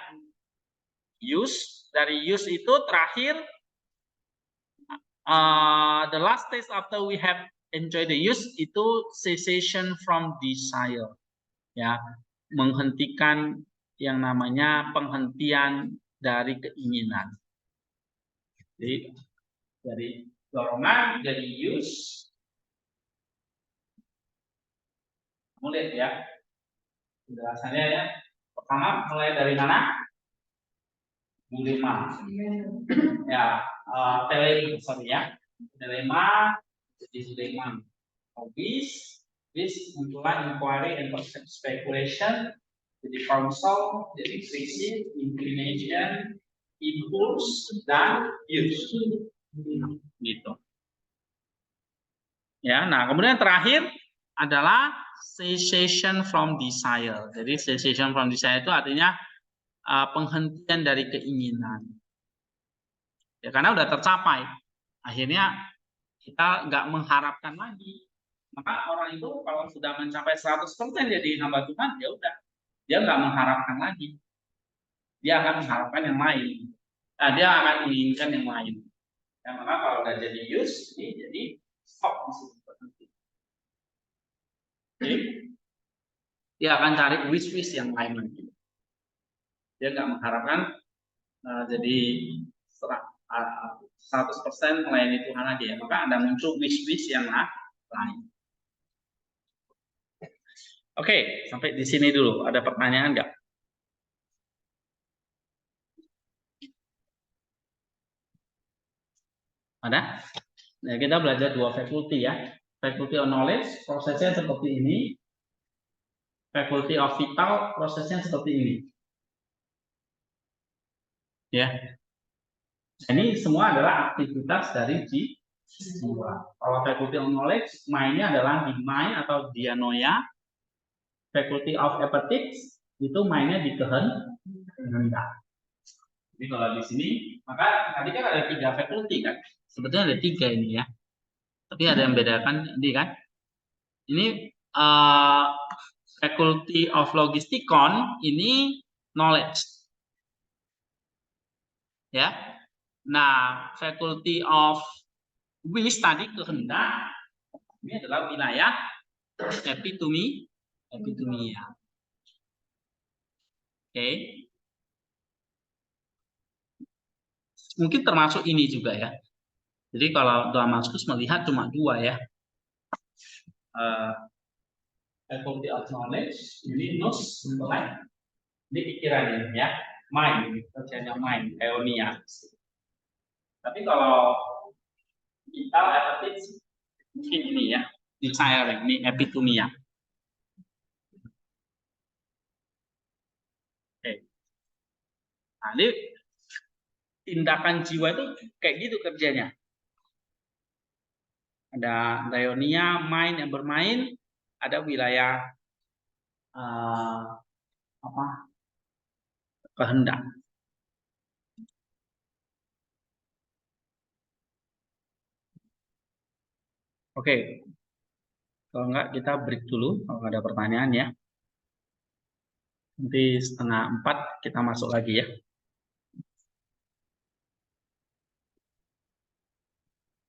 Use, dari use itu terakhir the last stage after we have enjoyed the use itu cessation from desire, ya. menghentikan yang namanya penghentian dari keinginan. Jadi dari dorongan jadi use. Kamu lihat ya penjelasannya ya. Pertama mulai dari mana? Dilema. Ya, dilema jadi dilema. This muncullah inquiry and speculation, jadi counsel, jadi friksi, inclination, impulse, dan use. Gitu. Ya, nah kemudian terakhir adalah cessation from desire. Jadi cessation from desire itu artinya penghentian dari keinginan. Ya, karena udah tercapai. Akhirnya kita nggak mengharapkan lagi. Maka orang itu kalau sudah mencapai 100% jadi hamba Tuhan, ya udah, dia nggak mengharapkan lagi. Dia akan mengharapkan yang lain. Nah, dia akan menginginkan yang lain. Ya, maka kalau udah jadi use, jadi stop di situ, berhenti. Oke. Dia akan cari wish-wish yang lain lagi. Dia nggak mengharapkan jadi 100% melayani Tuhan aja ya. Maka ada muncul wish-wish yang lain. Oke, sampai di sini dulu. Ada pertanyaan nggak? Ada? Nah, kita belajar dua faculty ya. Faculty of knowledge, prosesnya seperti ini. Faculty of vital, prosesnya seperti ini. Ya. Ini semua adalah aktivitas dari jiwa. Kalau faculty of knowledge, mainnya adalah di mind atau dianoia. Faculty of appetites itu mainnya di kehendak. Jadi kalau di sini, maka tadi kan ada 3 faculty kan. Sebetulnya ada 3 ini ya. Tapi ada yang bedakan ini kan. Ini faculty of logistikon ini knowledge. Ya. Nah, faculty of wish tadi kehendak ini adalah wilayah epitumi ya. Oke. Mungkin termasuk ini juga ya. Jadi kalau Damaskus melihat cuma 2 ya. Faculty of knowledge, ini nous, intellect, ini pikiran ini ya, mind, kerjanya mind, eonia. Tapi kalau vital appetites mungkin ini ya, desiring, ini epitumia. Oke. Nah, ini tindakan jiwa itu kayak gitu kerjanya. Ada daionia, mind yang bermain, ada wilayah kehendak. Oke. Kalau enggak kita break dulu kalau ada pertanyaan ya. Nanti 3:30 kita masuk lagi ya.